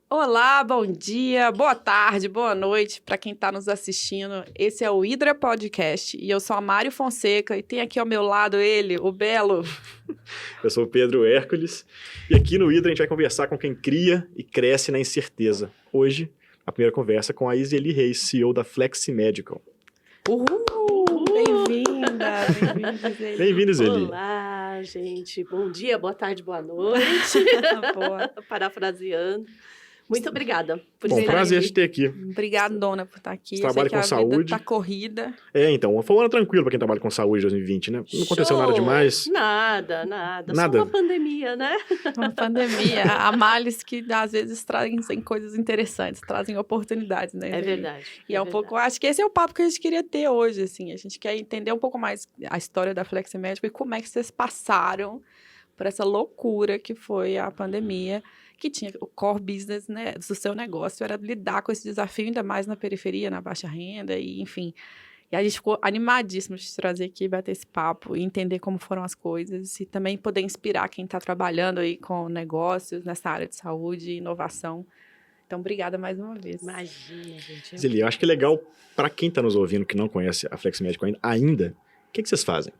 Olá, bom dia, boa tarde, boa noite para quem está nos assistindo. Esse é o Hidra Podcast e eu sou a Mário Fonseca e tem aqui ao meu lado ele, o Belo. Eu sou o Pedro Hércules e aqui no Hidra a gente vai conversar com quem cria e cresce na incerteza. Hoje, a primeira conversa com a Iseli Reis, CEO da Flexi Medical. Uhul! Bem-vinda, Iseli. Bem-vinda, Iseli. Olá, gente. Bom dia, boa tarde, boa noite. Boa. Parafraseando. Muito obrigada por Bom, estar prazer aqui. de ter aqui. Obrigada, dona, por estar aqui. Você trabalha com saúde. A vida tá corrida. Então, foi um ano tranquilo para quem trabalha com saúde em 2020, né? Não aconteceu Show! nada demais. Nada. Nada. Só uma pandemia, né? Uma pandemia, há males que às vezes trazem coisas interessantes, trazem oportunidades, né? É verdade. E é um pouco, acho que esse é o papo que a gente queria ter hoje, assim. A gente quer entender um pouco mais a história da Flexi Medical e como é que vocês passaram por essa loucura que foi a pandemia, que tinha o core business, né, do seu negócio, era lidar com esse desafio, ainda mais na periferia, na baixa renda, e enfim. E a gente ficou animadíssimo de te trazer aqui, bater esse papo e entender como foram as coisas e também poder inspirar quem está trabalhando aí com negócios nessa área de saúde e inovação. Então, obrigada mais uma vez. Imagina, gente. Iseli, eu acho que é legal para quem está nos ouvindo que não conhece a Flexi Medical ainda, o que vocês fazem?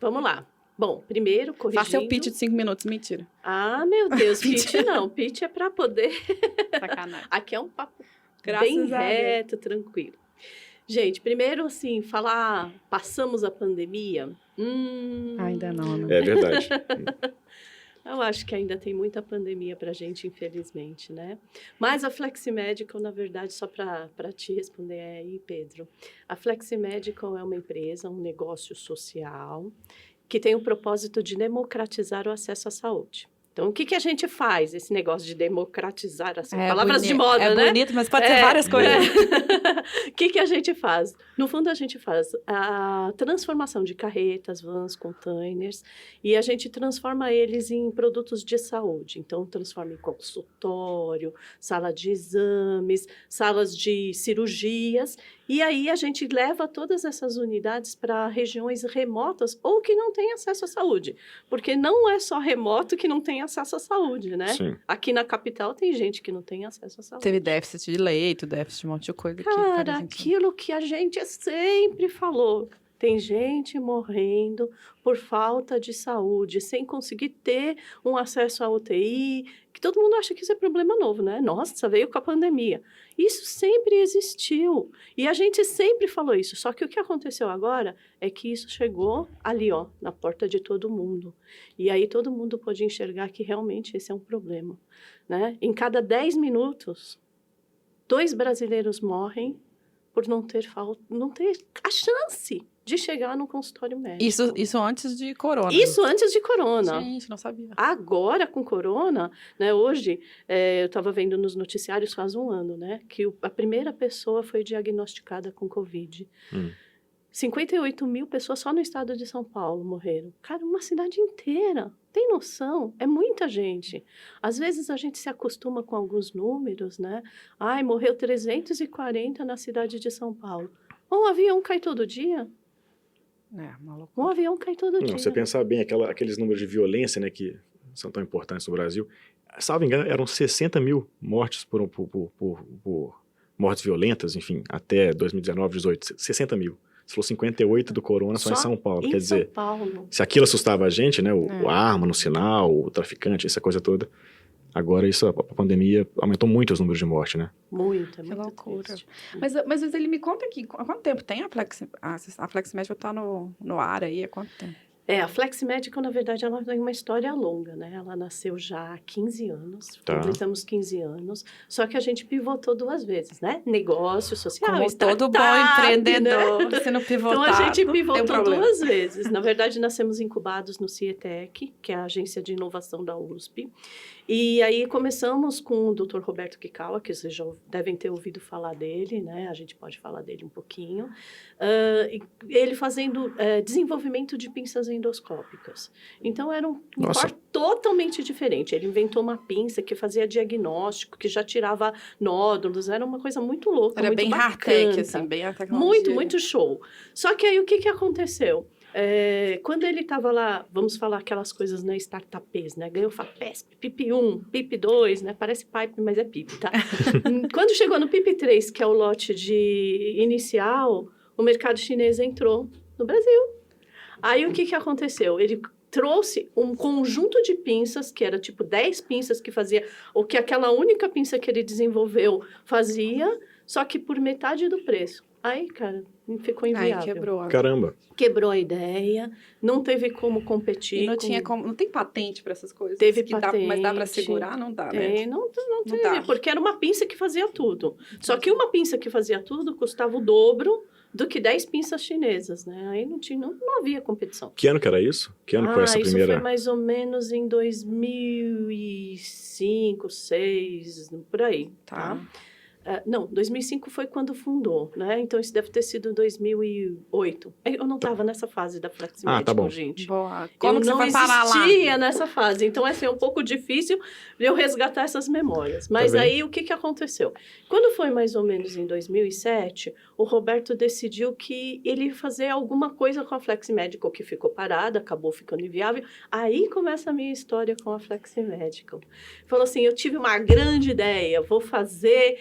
Vamos lá. Bom, primeiro, corrigindo... Faça seu pitch de 5 minutos, mentira. Ah, meu Deus, pitch não. Pitch é para poder... Sacanagem. Aqui é um papo Graças bem a Deus. reto, tranquilo. Gente, primeiro, assim, falar passamos a pandemia... Ainda não, né? É verdade. Eu acho que ainda tem muita pandemia para a gente, infelizmente, né? Mas a Flexi Medical, na verdade, só para te responder aí, Pedro, a Flexi Medical é uma empresa, um negócio social que tem o propósito de democratizar o acesso à saúde. Então, o que a gente faz, esse negócio de democratizar, assim, palavras de moda, né? É bonito, mas pode ser várias coisas. O que a gente faz? No fundo, a gente faz a transformação de carretas, vans, containers, e a gente transforma eles em produtos de saúde. Então, transforma em consultório, sala de exames, salas de cirurgias, e aí a gente leva todas essas unidades para regiões remotas ou que não têm acesso à saúde. Porque não é só remoto que não tem acesso à saúde, né? Sim. Aqui na capital tem gente que não tem acesso à saúde. Teve déficit de leito, déficit de um monte de coisa. Cara, aquilo que a gente sempre falou. Tem gente morrendo por falta de saúde, sem conseguir ter um acesso à UTI, que todo mundo acha que isso é problema novo, né? Nossa, veio com a pandemia. Isso sempre existiu. E a gente sempre falou isso. Só que o que aconteceu agora é que isso chegou ali, ó, na porta de todo mundo. E aí todo mundo pôde enxergar que realmente esse é um problema, né? Em cada 10 minutos, 2 brasileiros morrem por não ter a chance de chegar no consultório médico. Isso antes de corona. Isso antes de corona. Gente, não sabia. Agora, com corona, né, hoje, eu estava vendo nos noticiários faz um ano, né, que a primeira pessoa foi diagnosticada com Covid. 58 mil pessoas só no estado de São Paulo morreram. Cara, uma cidade inteira. Tem noção? É muita gente. Às vezes a gente se acostuma com alguns números, né? Ai, morreu 340 na cidade de São Paulo. Um avião cai todo dia? Maluco. Um avião cai todo dia. Você pensar bem, aqueles números de violência, né, que são tão importantes no Brasil, salvo engano, eram 60 mil mortes por mortes violentas, enfim, até 2019, 18, 60 mil. Você falou 58 do corona só em São Paulo. Quer dizer, se aquilo assustava a gente, né, a arma no sinal, o traficante, essa coisa toda, agora a pandemia aumentou muito os números de morte, né? Muita loucura. triste. Mas ele me conta aqui, há quanto tempo tem a Flexi Medical tá no ar aí, há quanto tempo? A Flexi Medical, na verdade, ela tem uma história longa, né? Ela nasceu já há 15 anos, completamos 15 anos, só que a gente pivotou 2 vezes, né? Negócio social, como todo bom empreendedor, né? Se não pivotar, então, a gente pivotou tem 2 vezes. Na verdade, nós fomos incubados no CIETEC, que é a agência de inovação da USP, e aí começamos com o Dr. Roberto Kikawa, que vocês já devem ter ouvido falar dele, né? A gente pode falar dele um pouquinho. Ele fazendo desenvolvimento de pinças endoscópicas. Então, era um corte totalmente diferente. Ele inventou uma pinça que fazia diagnóstico, que já tirava nódulos. Era uma coisa muito louca, era muito bem bacana. hard-tech, assim, bem a tecnologia. Muito show. Só que aí, o que aconteceu? Quando ele estava lá, vamos falar aquelas coisas, né, startupes, né? Ganhou FAPESP, PIP 1, PIP 2, né? Parece PIPE, mas é PIP, tá? Quando chegou no PIP 3, que é o lote de inicial, o mercado chinês entrou no Brasil. Aí, o que aconteceu? Ele trouxe um conjunto de pinças, que era tipo 10 pinças que fazia, ou que aquela única pinça que ele desenvolveu fazia, só que por metade do preço. Aí, cara, ficou inviável. Aí quebrou. Caramba. Quebrou a ideia, não teve como competir. E não tinha como, não tem patente para essas coisas. Teve que patente. Mas dá para segurar? Não dá, né? Não teve, dá. porque era uma pinça que fazia tudo. Só que uma pinça que fazia tudo custava o dobro do que 10 pinças chinesas, né? Aí não havia competição. Que ano que era isso? Que ano foi essa isso primeira? foi mais ou menos em 2005, 2006, por aí, tá? Não, 2005 foi quando fundou, né? Então, isso deve ter sido 2008. Eu não estava nessa fase da Fleximédico, tá bom. gente. Boa. Como que eu você não foi parar lá? existia nessa fase. Então, assim, é um pouco difícil eu resgatar essas memórias. Mas aí, o que aconteceu? Quando foi mais ou menos em 2007, o Roberto decidiu que ele ia fazer alguma coisa com a Fleximédico, que ficou parada, acabou ficando inviável. Aí começa a minha história com a Fleximédico. Falou assim, eu tive uma grande ideia, vou fazer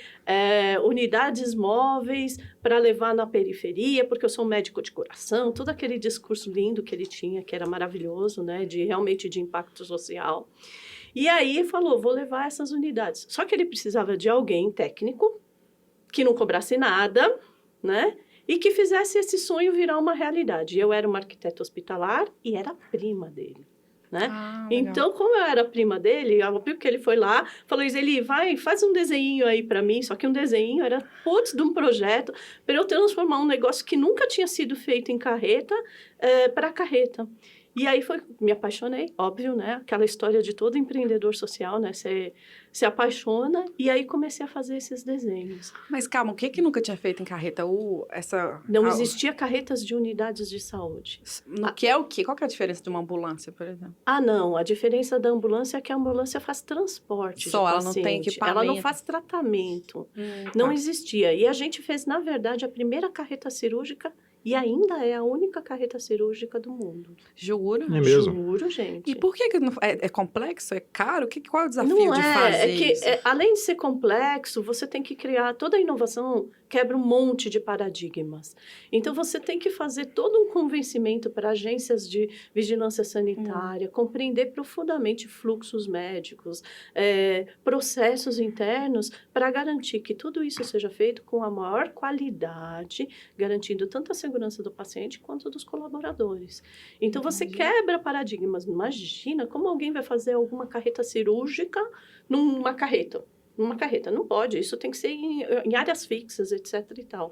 unidades móveis para levar na periferia, porque eu sou um médico de coração, todo aquele discurso lindo que ele tinha, que era maravilhoso, né, realmente de impacto social. E aí falou, vou levar essas unidades. Só que ele precisava de alguém técnico, que não cobrasse nada, né, e que fizesse esse sonho virar uma realidade. Eu era uma arquiteta hospitalar e era prima dele. Né? Então, como eu era prima dele, óbvio que ele foi lá, falou, Iseli, vai, faz um desenho aí para mim, só que um desenho era, de um projeto para eu transformar um negócio que nunca tinha sido feito em carreta para carreta. E aí me apaixonei, óbvio, né? Aquela história de todo empreendedor social, né? Você se apaixona e aí comecei a fazer esses desenhos. Mas calma, o que nunca tinha feito em carreta? Não existia carretas de unidades de saúde. Que é o quê? Qual que é a diferença de uma ambulância, por exemplo? Não. A diferença da ambulância é que a ambulância faz transporte Só, de ela não tem equipamento. Ela não faz tratamento. Não existia. E a gente fez, na verdade, a primeira carreta cirúrgica e ainda é a única carreta cirúrgica do mundo. Jura? É mesmo? Juro, gente. E por que é complexo? É caro? Qual é o desafio de fazer isso? Além de ser complexo, você tem que criar... Toda a inovação quebra um monte de paradigmas. Então, você tem que fazer todo um convencimento para agências de vigilância sanitária, compreender profundamente fluxos médicos, processos internos, para garantir que tudo isso seja feito com a maior qualidade, garantindo tanto a segurança do paciente quanto dos colaboradores. Então, você quebra paradigmas. Imagina como alguém vai fazer alguma carreta cirúrgica numa carreta. Não pode. Isso tem que ser em áreas fixas, etc. e tal.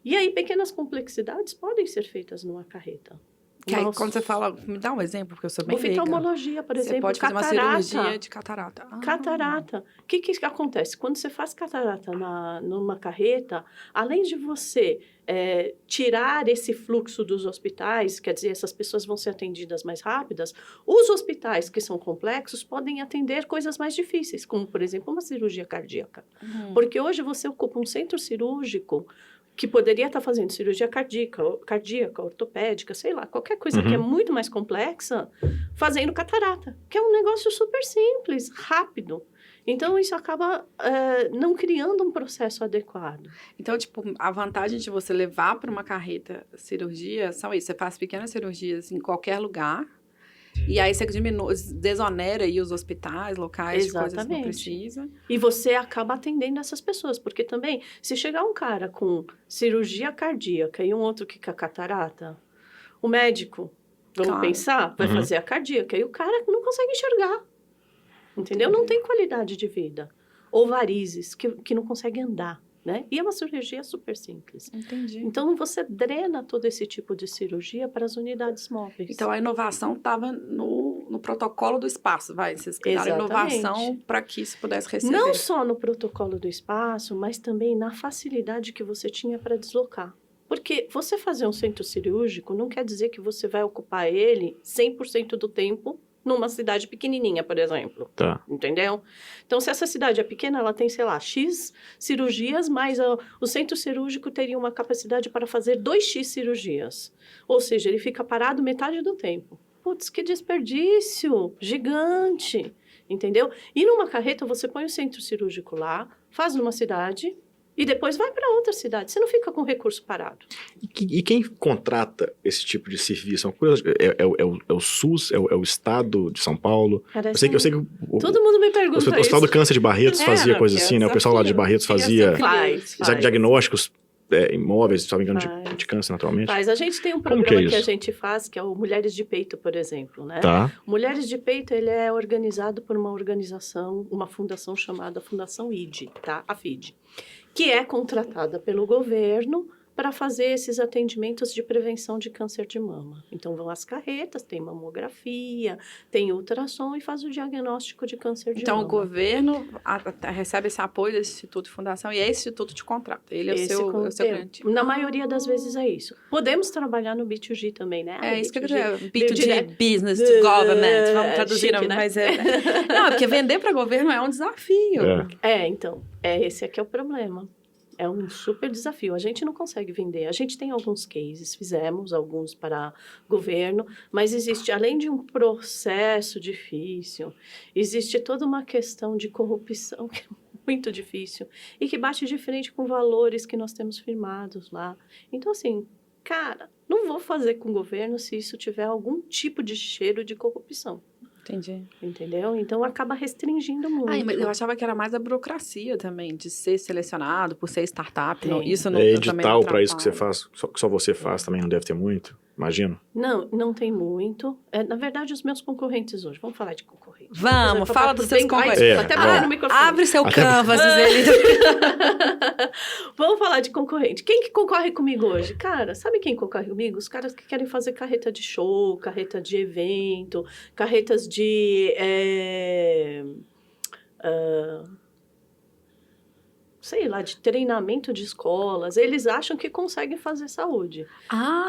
E aí, pequenas complexidades podem ser feitas numa carreta. Que aí, quando você fala, me dá um exemplo, porque eu sou bem leiga. Oftalmologia, por exemplo, você pode fazer uma cirurgia de catarata. Catarata. O que acontece? Quando você faz catarata numa carreta, além de você tirar esse fluxo dos hospitais, quer dizer, essas pessoas vão ser atendidas mais rápidas, os hospitais que são complexos podem atender coisas mais difíceis, como, por exemplo, uma cirurgia cardíaca. Porque hoje você ocupa um centro cirúrgico que poderia estar fazendo cirurgia cardíaca, ortopédica, sei lá, qualquer coisa que é muito mais complexa, fazendo catarata, que é um negócio super simples, rápido. Então, isso acaba não criando um processo adequado. Então, tipo, a vantagem de você levar para uma carreta cirurgia são isso, você faz pequenas cirurgias em qualquer lugar, e aí você desonera aí os hospitais, locais, de coisas que não precisa. E você acaba atendendo essas pessoas, porque também, se chegar um cara com cirurgia cardíaca e um outro que com a catarata, o médico, vamos pensar, vai fazer a cardíaca, e o cara não consegue enxergar, entendeu? Não tem qualidade de vida. Ou varizes, que não consegue andar. Né? E é uma cirurgia super simples. Entendi. Então, você drena todo esse tipo de cirurgia para as unidades móveis. Então, a inovação estava no protocolo do espaço, vocês criaram inovação para que isso pudesse receber. Não só no protocolo do espaço, mas também na facilidade que você tinha para deslocar. Porque você fazer um centro cirúrgico não quer dizer que você vai ocupar ele 100% do tempo numa cidade pequenininha, por exemplo. Tá. Entendeu? Então, se essa cidade é pequena, ela tem, sei lá, X cirurgias, mas o centro cirúrgico teria uma capacidade para fazer 2X cirurgias. Ou seja, ele fica parado metade do tempo. Putz, que desperdício gigante, entendeu? E numa carreta, você põe o centro cirúrgico lá, faz numa cidade e depois vai para outra cidade. Você não fica com o recurso parado. E quem contrata esse tipo de serviço? É o SUS? É o Estado de São Paulo? Parece Eu sei que Todo mundo me pergunta o Hospital do Câncer de Barretos fazia coisa assim, né? O pessoal lá de Barretos fazia Faz. diagnósticos imóveis, se não me engano, de câncer, naturalmente. Faz. A gente tem um Como programa que que é a isso? gente faz, que é o Mulheres de Peito, por exemplo, né? Tá. Mulheres de Peito, ele é organizado por uma organização, uma fundação chamada Fundação ID, tá? A FID, que é contratada pelo governo para fazer esses atendimentos de prevenção de câncer de mama. Então, vão as carretas, tem mamografia, tem ultrassom e faz o diagnóstico de câncer de Então, mama. o governo recebe esse apoio desse Instituto de Fundação e esse Instituto te contrata. Ele é o seu cliente. Na maioria das vezes é isso. Podemos trabalhar no B2G também, né? É isso que eu B2G. queria dizer. B2G, Business to Government. Vamos traduzir, chique, né? mas Não, porque vender para governo é um desafio. Então, esse aqui é o problema. É um super desafio. A gente não consegue vender. A gente tem alguns cases, fizemos alguns para governo, mas existe, além de um processo difícil, existe toda uma questão de corrupção que é muito difícil e que bate de frente com valores que nós temos firmados lá. Então, assim, cara, não vou fazer com o governo se isso tiver algum tipo de cheiro de corrupção. Entendi. Entendeu? Então, acaba restringindo muito. Mas eu achava que era mais a burocracia também, de ser selecionado por ser startup. Não, isso não, É eu também edital não para isso que você atrapalha. faz, que só você faz também, não deve ter muito, imagino. Não tem muito. Na verdade, os meus concorrentes hoje, vamos falar de concorrentes. Vamos, fala dos seus concorrentes. Até bater no microfone. Abre seu Canvas, Vamos falar de concorrente. Quem que concorre comigo hoje? Cara, sabe quem concorre comigo? Os caras que querem fazer carreta de show, carreta de evento, carretas de... sei lá, de treinamento de escolas. Eles acham que conseguem fazer saúde.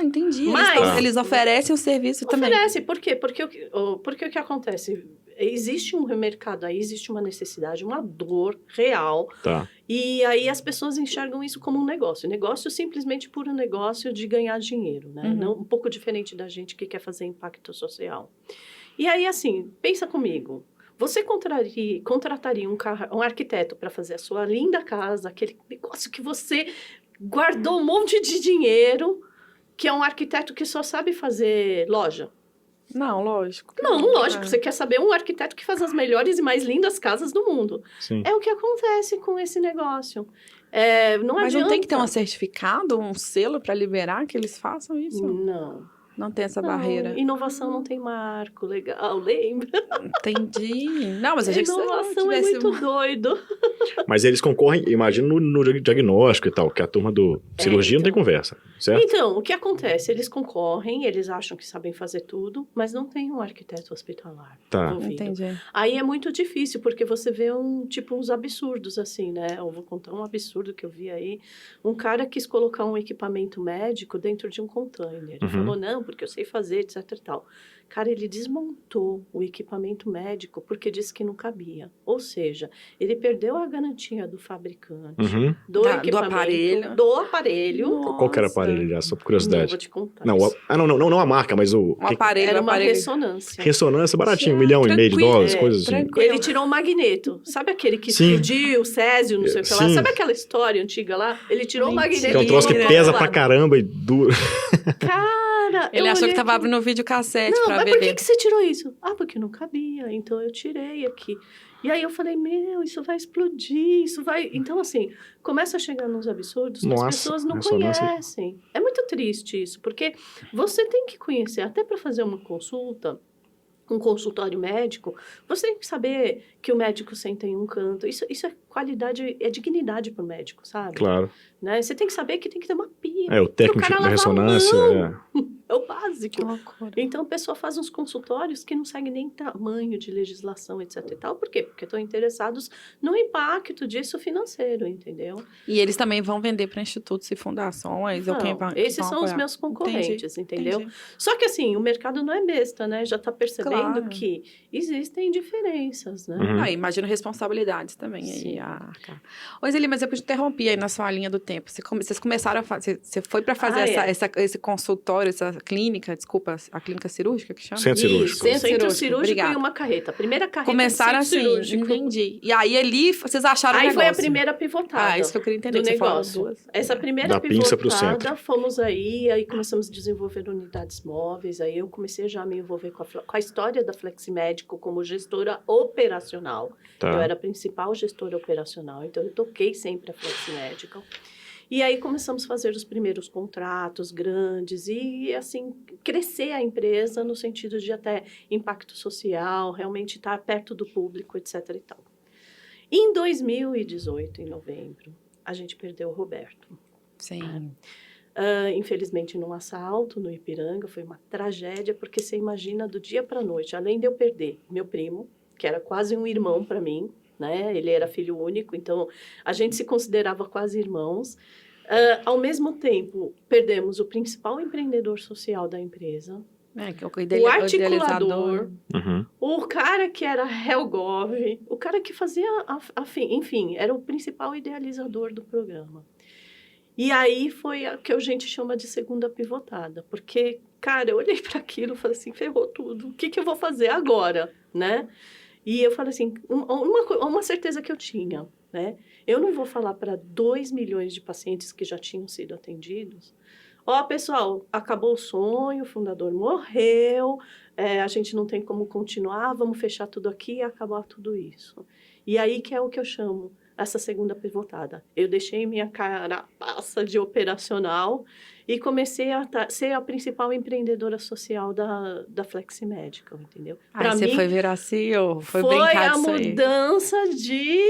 Entendi. Mas- Eles oferecem o serviço também. Oferece. Por quê? Porque o que acontece? Existe um mercado aí, existe uma necessidade, uma dor real. Tá. E aí as pessoas enxergam isso como um negócio. Negócio simplesmente puro negócio de ganhar dinheiro, né? Uhum. Não, um pouco diferente da gente que quer fazer impacto social. E aí, assim, pensa comigo. Você contrataria um arquiteto para fazer a sua linda casa, aquele negócio que você guardou um monte de dinheiro, que é um arquiteto que só sabe fazer loja? Não, lógico. Não, lógico. Você quer saber um arquiteto que faz as melhores e mais lindas casas do mundo. Sim. É o que acontece com esse negócio. Não Mas adianta. não tem que ter um certificado, um selo para liberar que eles façam isso? Não tem essa barreira. Inovação não tem marco legal, lembra? Entendi. Não, mas a gente Inovação é muito doido. Mas eles concorrem, imagino, no diagnóstico e tal, que a turma do cirurgia não tem conversa, certo? Então, o que acontece? Eles concorrem, eles acham que sabem fazer tudo, mas não tem um arquiteto hospitalar Tá. envolvido. Entendi. Aí é muito difícil, porque você vê uns absurdos, assim, né? Eu vou contar um absurdo que eu vi aí. Um cara quis colocar um equipamento médico dentro de um container. Ele falou, não, porque eu sei fazer, etc e tal. Cara, ele desmontou o equipamento médico porque disse que não cabia. Ou seja, ele perdeu a garantia do fabricante, Uhum. do equipamento, do aparelho. Qual que era o aparelho, aliás, só por curiosidade? Não vou te contar. Não, não a marca, mas o... Um aparelho, Era uma aparelho. ressonância. Ressonância baratinho, $1,5 milhão de dólares, coisas assim. tranquilo. Ele tirou um magneto. Sabe aquele que Sim. explodiu, o Césio, não sei o que lá? Sim. Sabe aquela história antiga lá? Ele tirou o magneto. Que é um troço que e pesa colocou pra lá. caramba e dura. Cara, Ele eu achou olhei que tava aquilo. abrindo videocassete Não, pra mas ver por que dentro. que você tirou isso? Porque não cabia, então eu tirei aqui. E aí eu falei, isso vai explodir, isso vai... Então, assim, começa a chegar nos absurdos que Nossa, as pessoas não ressonância. conhecem. É muito triste isso, porque você tem que conhecer, até para fazer uma consulta, um consultório médico, você tem que saber que o médico senta em um canto. Isso é qualidade, é dignidade pro médico, sabe? Claro. Né? Você tem que saber que tem que ter uma pia. O técnico cara da lavar a ressonância. mão. É o básico. Que loucura. Então, a pessoa faz uns consultórios que não seguem nem tamanho de legislação, etc e tal. Por quê? Porque estão interessados no impacto disso financeiro, entendeu? E eles também vão vender para institutos e fundações, ou quem Não, vai, esses vão são os apoiar. meus concorrentes, entendeu? Entendi. Só que assim, o mercado não é besta, né? Já está percebendo Claro. que existem diferenças, né? Uhum. Ah, imagino responsabilidades também Sim. aí. Ô, Zeli, mas eu te interrompi aí na sua linha do tempo. Vocês começaram a fazer... Você foi para fazer esse consultório, essa clínica, desculpa, a clínica cirúrgica que chama? Centro cirúrgico. Centro cirúrgico Obrigada. e uma carreta. A primeira carreta Começaram de centro assim, cirúrgico. entendi. E aí ali, vocês acharam o Aí negócio. foi a primeira pivotada. Ah, isso que eu queria entender. do que você falou negócio. duas. Essa primeira Da pinça pro pivotada, centro. fomos aí começamos a desenvolver unidades móveis, aí eu comecei já a me envolver com a história da Fleximédico como gestora operacional. Tá. Eu era a principal gestora operacional, então eu toquei sempre a Fleximédico. E aí começamos a fazer os primeiros contratos grandes e, assim, crescer a empresa no sentido de até impacto social, realmente estar perto do público, etc. e tal. Em 2018, em novembro, a gente perdeu o Roberto. Sim. Infelizmente, num assalto no Ipiranga, foi uma tragédia, porque você imagina do dia para a noite, além de eu perder meu primo, que era quase um irmão para mim, né? Ele era filho único, então a gente se considerava quase irmãos. Ao mesmo tempo, perdemos o principal empreendedor social da empresa, Que é o articulador, Uhum. o cara que era Helgov, o cara que fazia, enfim, era o principal idealizador do programa. E aí foi a que a gente chama de segunda pivotada, porque, cara, eu olhei para aquilo e falei assim, ferrou tudo, o que eu vou fazer agora, né? E eu falei assim, uma certeza que eu tinha, né? Eu não vou falar para 2 milhões de pacientes que já tinham sido atendidos, pessoal, acabou o sonho, o fundador morreu, a gente não tem como continuar, vamos fechar tudo aqui e acabar tudo isso. E aí que é o que eu chamo essa segunda pivotada. Eu deixei minha carapaça de operacional e comecei a ser a principal empreendedora social da Fleximédica, entendeu? Aí você foi virar CEO, foi brincar disso aí. Foi a mudança de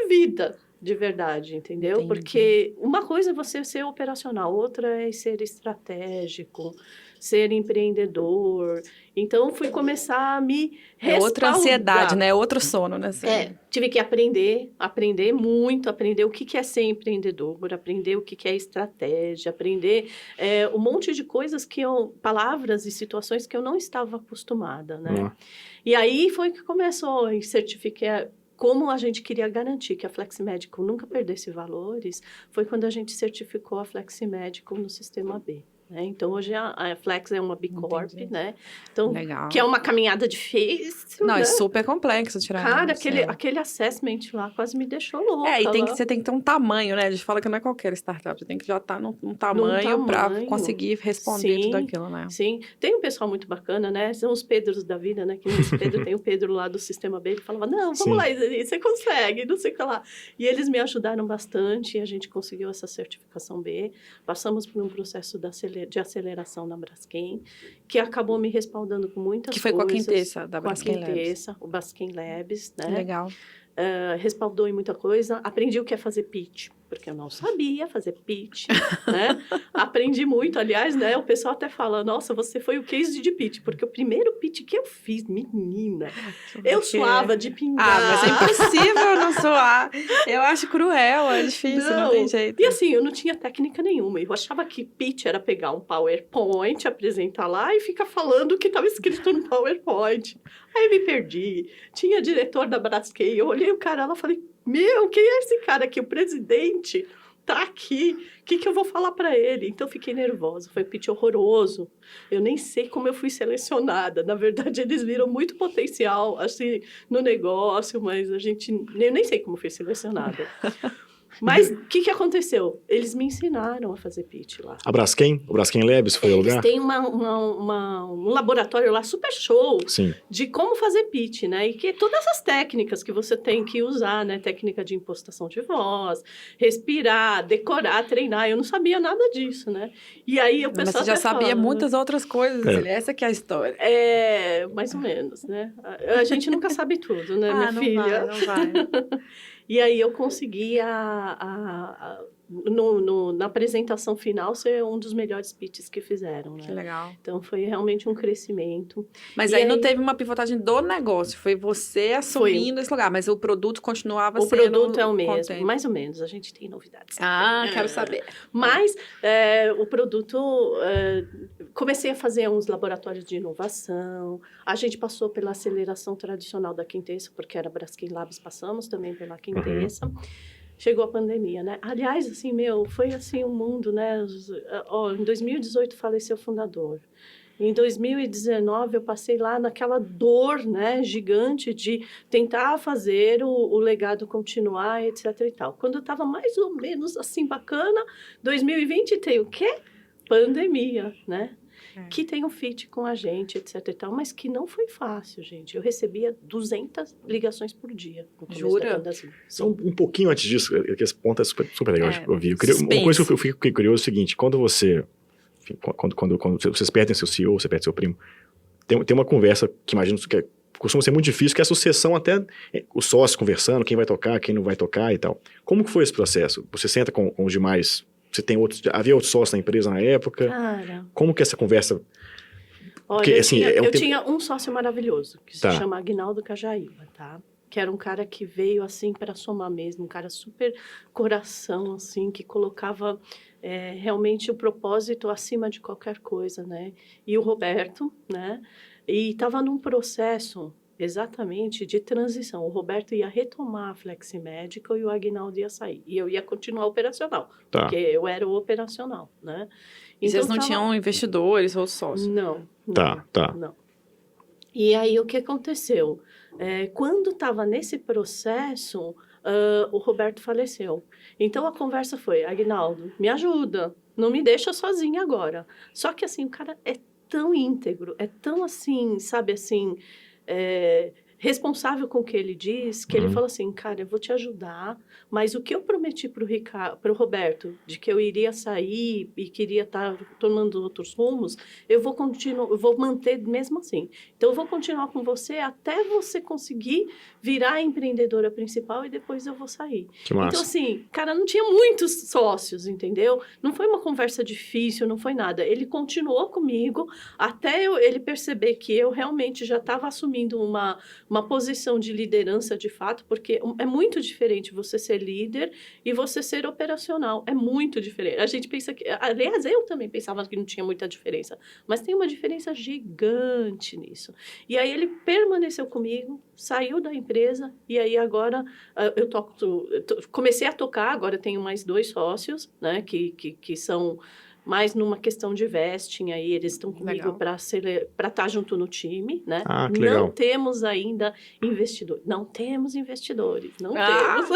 vida, de verdade, entendeu? Entendi. Porque uma coisa é você ser operacional, outra é ser estratégico, ser empreendedor. Então, fui começar a me respaldar. É outra ansiedade, né? É outro sono, né? Tive que aprender muito, aprender o que é ser empreendedor, aprender o que é estratégia, aprender um monte de coisas palavras e situações que eu não estava acostumada, né? Uhum. E aí foi que começou a certificar. Como a gente queria garantir que a Fleximédico nunca perdesse valores, foi quando a gente certificou a Fleximédico no Sistema B. Né? Então, hoje a Flex é uma B Corp, né? Então, legal. que é uma caminhada difícil, Não, né? é super complexo tirar. Cara, aquele assessment lá quase me deixou louca. Você tem que ter um tamanho, né? A gente fala que não é qualquer startup, você tem que já estar num tamanho para conseguir responder tudo aquilo, né? Sim, tem um pessoal muito bacana, né? São os Pedros da vida, né? Que nesse Pedro tem o Pedro lá do Sistema B, que falava, não, vamos lá, você consegue, não sei o que lá. E eles me ajudaram bastante, e a gente conseguiu essa certificação B, passamos por um processo de aceleração na Braskem, que acabou me respaldando com muitas coisas. Que foi com a Quintessa da Braskem Labs. O Braskem Labs, né? Legal. Respaldou em muita coisa, aprendi o que é fazer pitch, porque eu não sabia fazer pitch, né? Aprendi muito, aliás, né? O pessoal até fala, nossa, você foi o case de pitch, porque o primeiro pitch que eu fiz, menina, eu suava de pingar. Mas é impossível não suar. Eu acho cruel, é difícil, não tem jeito. E assim, eu não tinha técnica nenhuma, eu achava que pitch era pegar um PowerPoint, apresentar lá e ficar falando o que estava escrito no PowerPoint. Aí me perdi, tinha diretor da Braskem, eu olhei o cara lá e falei, meu, quem é esse cara aqui? O presidente tá aqui, o que eu vou falar para ele? Então, fiquei nervosa, foi um pitch horroroso. Eu nem sei como eu fui selecionada. Na verdade, eles viram muito potencial, assim, no negócio, mas eu nem sei como fui selecionada. Mas o que aconteceu? Eles me ensinaram a fazer pitch lá. O Braskem Labs foi o lugar? Eles têm um laboratório lá super show de como fazer pitch, né? E que todas as técnicas que você tem que usar, né? Técnica de impostação de voz, respirar, decorar, treinar. Eu não sabia nada disso, né? E aí o pessoal Mas você já sabia muitas outras coisas, essa que é a história. Mais ou menos, né? A gente nunca sabe tudo, né, minha filha? Não vai. E aí eu consegui na apresentação final, ser um dos melhores pitches que fizeram, né? Que legal. Então, foi realmente um crescimento. Mas E aí não teve uma pivotagem do negócio, foi você assumindo esse lugar, mas o produto continuava O sendo produto é o mesmo, content. mais ou menos, a gente tem novidades. Quero saber. Mas o produto, comecei a fazer uns laboratórios de inovação, a gente passou pela aceleração tradicional da Quintessa, porque era Braskem Labs, passamos também pela Quintessa. Chegou a pandemia, né? Aliás, assim, foi assim um mundo, né? Em 2018 faleceu o fundador. Em 2019, eu passei lá naquela dor, né, gigante de tentar fazer o legado continuar, etc e tal. Quando eu estava mais ou menos assim bacana, 2020 tem o quê? Pandemia, né? Que tem um fit com a gente, etc e tal, mas que não foi fácil, gente. Eu recebia 200 ligações por dia. Jura? Só um pouquinho antes disso, que esse ponto é super legal de ouvir. Uma coisa que eu fiquei curioso é o seguinte, quando você... Enfim, quando vocês perdem seu CEO, você perde seu primo, tem uma conversa que imagino que costuma ser muito difícil, que é a sucessão até os sócios conversando, quem vai tocar, quem não vai tocar e tal. Como que foi esse processo? Você senta com os demais... Havia outros sócios na empresa na época? Cara... Como que essa conversa... Olha, Porque, assim, eu tinha um sócio maravilhoso, que se chama Aguinaldo Cajaíba, tá? Que era um cara que veio, assim, para somar mesmo, um cara super coração, assim, que colocava realmente o propósito acima de qualquer coisa, né? E o Roberto, né? E estava num processo... exatamente, de transição. O Roberto ia retomar a Flexi Medical e o Aguinaldo ia sair. E eu ia continuar operacional, porque eu era o operacional, né? E vocês não tinham investidores ou sócios? Não. Não. E aí, o que aconteceu? Quando estava nesse processo, o Roberto faleceu. Então, a conversa foi, Aguinaldo, me ajuda, não me deixa sozinha agora. Só que, assim, o cara é tão íntegro, é tão, assim, sabe, assim... responsável com o que ele diz, que ele falou assim, cara, eu vou te ajudar, mas o que eu prometi para o Roberto, de que eu iria sair e queria estar tomando outros rumos, eu vou manter mesmo assim. Então, eu vou continuar com você até você conseguir virar a empreendedora principal e depois eu vou sair. Que massa. Então, assim, cara, não tinha muitos sócios, entendeu? Não foi uma conversa difícil, não foi nada. Ele continuou comigo até ele perceber que eu realmente já estava assumindo uma posição de liderança de fato, porque é muito diferente você ser líder e você ser operacional. É muito diferente. A gente pensa que... Aliás, eu também pensava que não tinha muita diferença, mas tem uma diferença gigante nisso. E aí ele permaneceu comigo, saiu da empresa, e aí agora comecei a tocar, agora tenho mais 2 sócios, né, que são... mais numa questão de vesting, aí eles estão comigo para estar junto no time, né? Que legal. Não temos ainda investidores. Não temos investidores, não temos.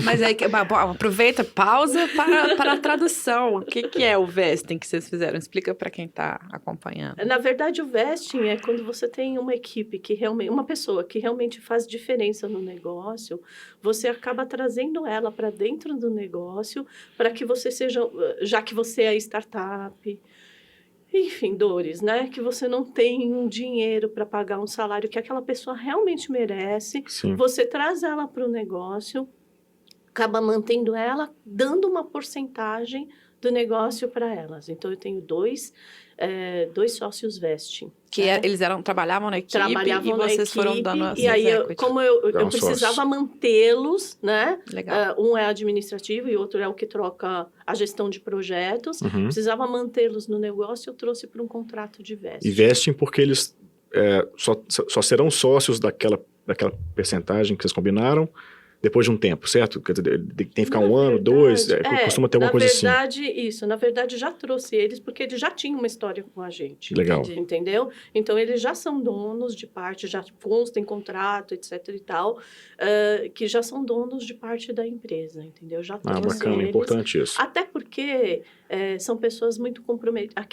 Mas aí, aproveita, pausa para a tradução. O que é o vesting que vocês fizeram? Explica para quem está acompanhando. Na verdade, o vesting é quando você tem uma equipe que realmente... uma pessoa que realmente faz diferença no negócio, você acaba trazendo ela para dentro do negócio para que você seja... já que você é startup, enfim, dores, né? Que você não tem um dinheiro para pagar um salário que aquela pessoa realmente merece. Sim. Você traz ela para o negócio, acaba mantendo ela, dando uma porcentagem do negócio para elas. Então, eu tenho 2 sócios vesting. Que eles trabalhavam na equipe e vocês foram dando as e aí, como eu precisava mantê-los, né? Legal. Um é administrativo e outro é o que troca a gestão de projetos. Precisava mantê-los no negócio, eu trouxe para um contrato de vesting. E vesting porque eles só serão sócios daquela percentagem que vocês combinaram depois de um tempo, certo? Quer dizer, tem que ficar um ano, 2, costuma ter alguma coisa assim. Na verdade, já trouxe eles, porque eles já tinham uma história com a gente. Legal. Entendeu? Então, eles já são donos de parte, já constam em contrato, etc e tal, que já são donos de parte da empresa, entendeu? Já trouxe bacana, eles, importante isso. Até porque são pessoas muito comprometidas.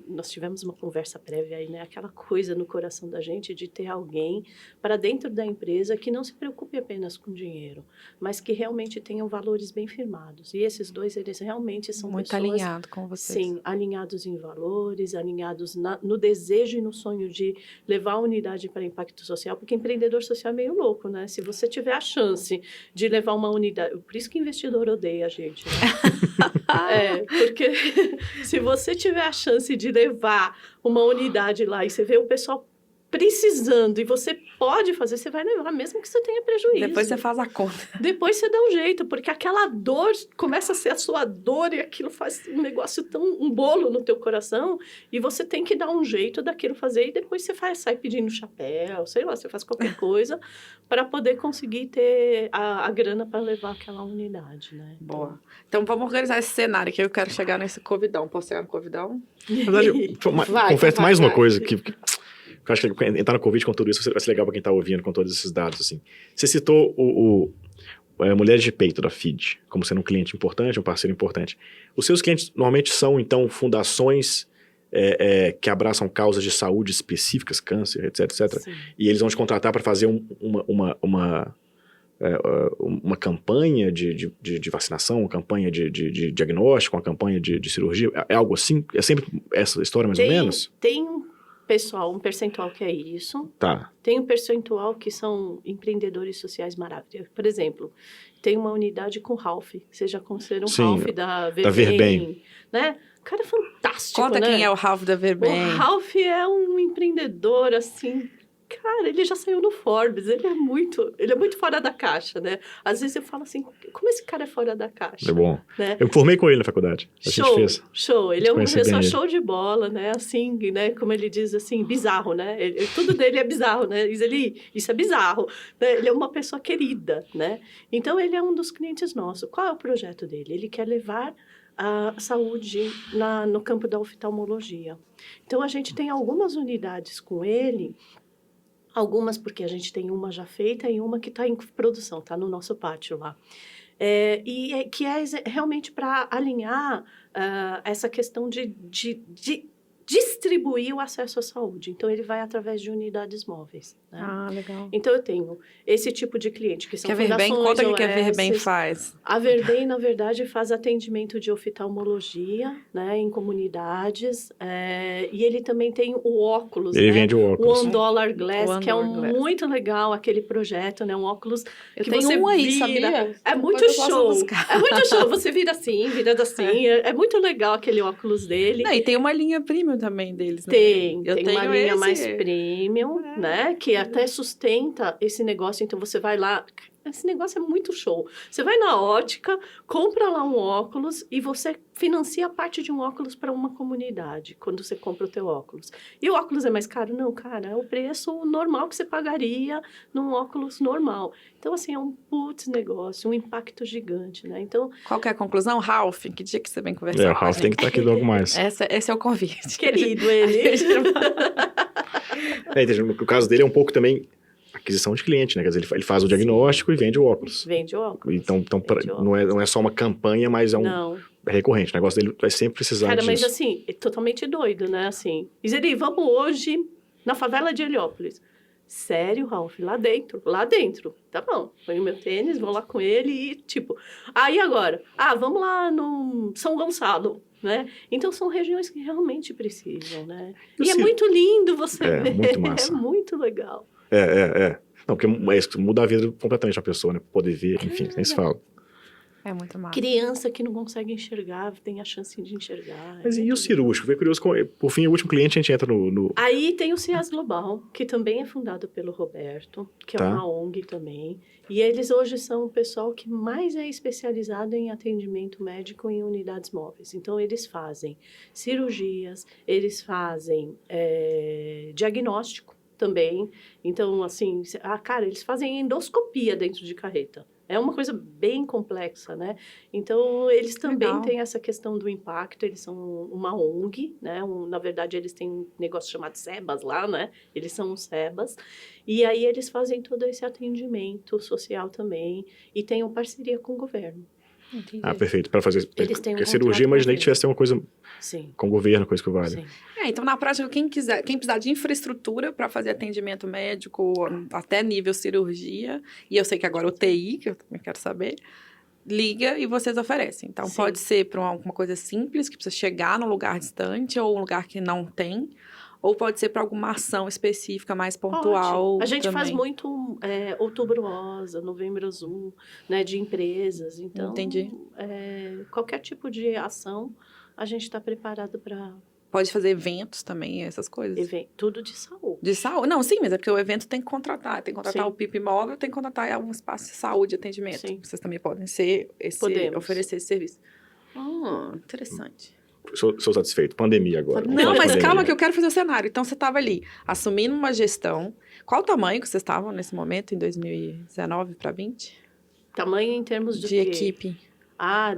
Nós tivemos uma conversa prévia aí, né? Aquela coisa no coração da gente de ter alguém para dentro da empresa que não se preocupe apenas com dinheiro. dinheiro, mas que realmente tenham valores bem firmados. E esses dois, eles realmente são Muito pessoas... alinhado com vocês. Sim, alinhados em valores, alinhados no desejo e no sonho de levar a unidade para impacto social, porque empreendedor social é meio louco, né? Se você tiver a chance de levar uma unidade... Por isso que investidor odeia a gente, né? Porque se você tiver a chance de levar uma unidade lá e você vê o pessoal precisando e você pode fazer, você vai levar, mesmo que você tenha prejuízo. Depois você faz a conta. Depois você dá um jeito, porque aquela dor começa a ser a sua dor e aquilo faz um negócio um bolo no teu coração e você tem que dar um jeito daquilo fazer e depois você sai pedindo chapéu, sei lá, você faz qualquer coisa para poder conseguir ter a grana para levar aquela unidade, né? Boa. Então vamos organizar esse cenário que eu quero chegar nesse covidão. Posso chegar no covidão? Na verdade, confesso mais uma coisa que eu acho que entrar no Covid com tudo isso vai ser legal para quem está ouvindo com todos esses dados, assim. Você citou Mulheres de Peito, da FID, como sendo um cliente importante, um parceiro importante. Os seus clientes normalmente são, então, fundações que abraçam causas de saúde específicas, câncer, etc. Sim. E eles vão te contratar para fazer uma campanha de vacinação, uma campanha de diagnóstico, uma campanha de cirurgia. É algo assim? É sempre essa história, mais ou menos? Tem um percentual que é isso. Tá. Tem um percentual que são empreendedores sociais maravilhosos. Por exemplo, tem uma unidade com Ralph. Vocês já conheceram o Ralph da Verbem, né? O cara é fantástico, Conta né? quem é o Ralph da Verbem. O Ralph é um empreendedor, assim... Cara, ele já saiu no Forbes, ele é muito fora da caixa, né? Às vezes eu falo assim, como esse cara é fora da caixa? É bom. Né? Eu me formei com ele na faculdade. Show. Ele é uma pessoa ele. show de bola, né? Assim, né? Como ele diz, assim, bizarro, né? Tudo dele é bizarro, né? Isso é bizarro. Né? Ele é uma pessoa querida, né? Então, ele é um dos clientes nossos. Qual é o projeto dele? Ele quer levar a saúde no campo da oftalmologia. Então, a gente tem algumas unidades com ele. Algumas porque a gente tem uma já feita e uma que está em produção, está no nosso pátio lá. Que é realmente para alinhar essa questão de distribuir o acesso à saúde. Então, ele vai através de unidades móveis. Né? Ah, legal. Então, eu tenho esse tipo de cliente, que são fundações, conta o que a Verbem faz. A Verbem, na verdade, faz atendimento de oftalmologia, né, em comunidades. E ele também tem o óculos. Ele vende o óculos. O $1 Glass, que é muito legal aquele projeto, né? Um óculos eu que tenho você aí, vira. sabia? É muito show. É muito show. Você vira assim, vira assim. É muito legal aquele óculos dele. Não, e tem uma linha premium também deles, né? Tem Eu uma linha esse... mais premium, né? Que até sustenta esse negócio. Então, você vai lá... Esse negócio é muito show. Você vai na ótica, compra lá um óculos e você financia parte de um óculos para uma comunidade, quando você compra o teu óculos. E o óculos é mais caro? Não, cara, é o preço normal que você pagaria num óculos normal. Então, assim, é um putz negócio, um impacto gigante, né? Então... Qual que é a conclusão? Ralph, que dia que você vem conversar o Ralph tem que estar aqui logo mais. Esse é o convite. Querido, ele. O caso dele é um pouco também... aquisição de cliente, né? Quer dizer, ele faz o diagnóstico e vende o óculos. Vende o óculos. Então não é só uma campanha, mas é recorrente. O negócio dele vai sempre precisar disso. Cara, mas assim, é totalmente doido, né? Assim, Iseli, vamos hoje na favela de Heliópolis. Sério, Ralph? Lá dentro. Tá bom. Põe o meu tênis, vou lá com ele e tipo... e agora? Vamos lá no São Gonçalo. Né? Então, são regiões que realmente precisam, né? E é muito lindo você ver. Muito massa. É muito legal. Não, porque muda a vida completamente da pessoa, né? Poder ver, enfim, nem se fala. É muito massa. Criança que não consegue enxergar, tem a chance de enxergar. Mas e o cirúrgico? Fiquei curioso, por fim, o último cliente, a gente entra no... Aí tem o CIAS Global, que também é fundado pelo Roberto, que é uma ONG também. E eles hoje são o pessoal que mais é especializado em atendimento médico em unidades móveis. Então, eles fazem cirurgias, eles fazem diagnóstico também. Então, assim, cara, eles fazem endoscopia dentro de carreta. É uma coisa bem complexa, né? Então, eles também têm essa questão do impacto, eles são uma ONG, né? Na verdade, eles têm um negócio chamado SEBAS lá, né? Eles são os SEBAS. E aí, eles fazem todo esse atendimento social também e têm uma parceria com o governo. Entendi. Ah, perfeito. Para fazer Eles têm um porque cirurgia, contrato imaginei com que tivesse ser uma coisa Sim, com o governo, coisa que vale. sim. Então, na prática, quem precisar de infraestrutura para fazer atendimento médico, até nível cirurgia, e eu sei que agora o TI, que eu também quero saber, liga e vocês oferecem. Então, Sim. pode ser para alguma coisa simples, que precisa chegar num lugar distante, ou um lugar que não tem, ou pode ser para alguma ação específica, mais pontual. Pode. A gente também. faz muito Outubro Rosa, Novembro Azul, né, de empresas. Então, Entendi. Qualquer tipo de ação, a gente está preparado para Pode fazer eventos também, essas coisas. tudo de saúde. De saúde? Não, sim, mas é porque o evento tem que contratar. Tem que contratar Sim. o PIP Móvel, tem que contratar algum espaço de saúde e atendimento. Sim. Vocês também podem ser Podemos. oferecer esse serviço. Interessante. Sou satisfeito. Pandemia agora. Não, mas Pandemia. calma que eu quero fazer o cenário. Então, você estava ali, assumindo uma gestão. Qual o tamanho que vocês estavam nesse momento, em 2019 para 20? Tamanho em termos De quê? equipe.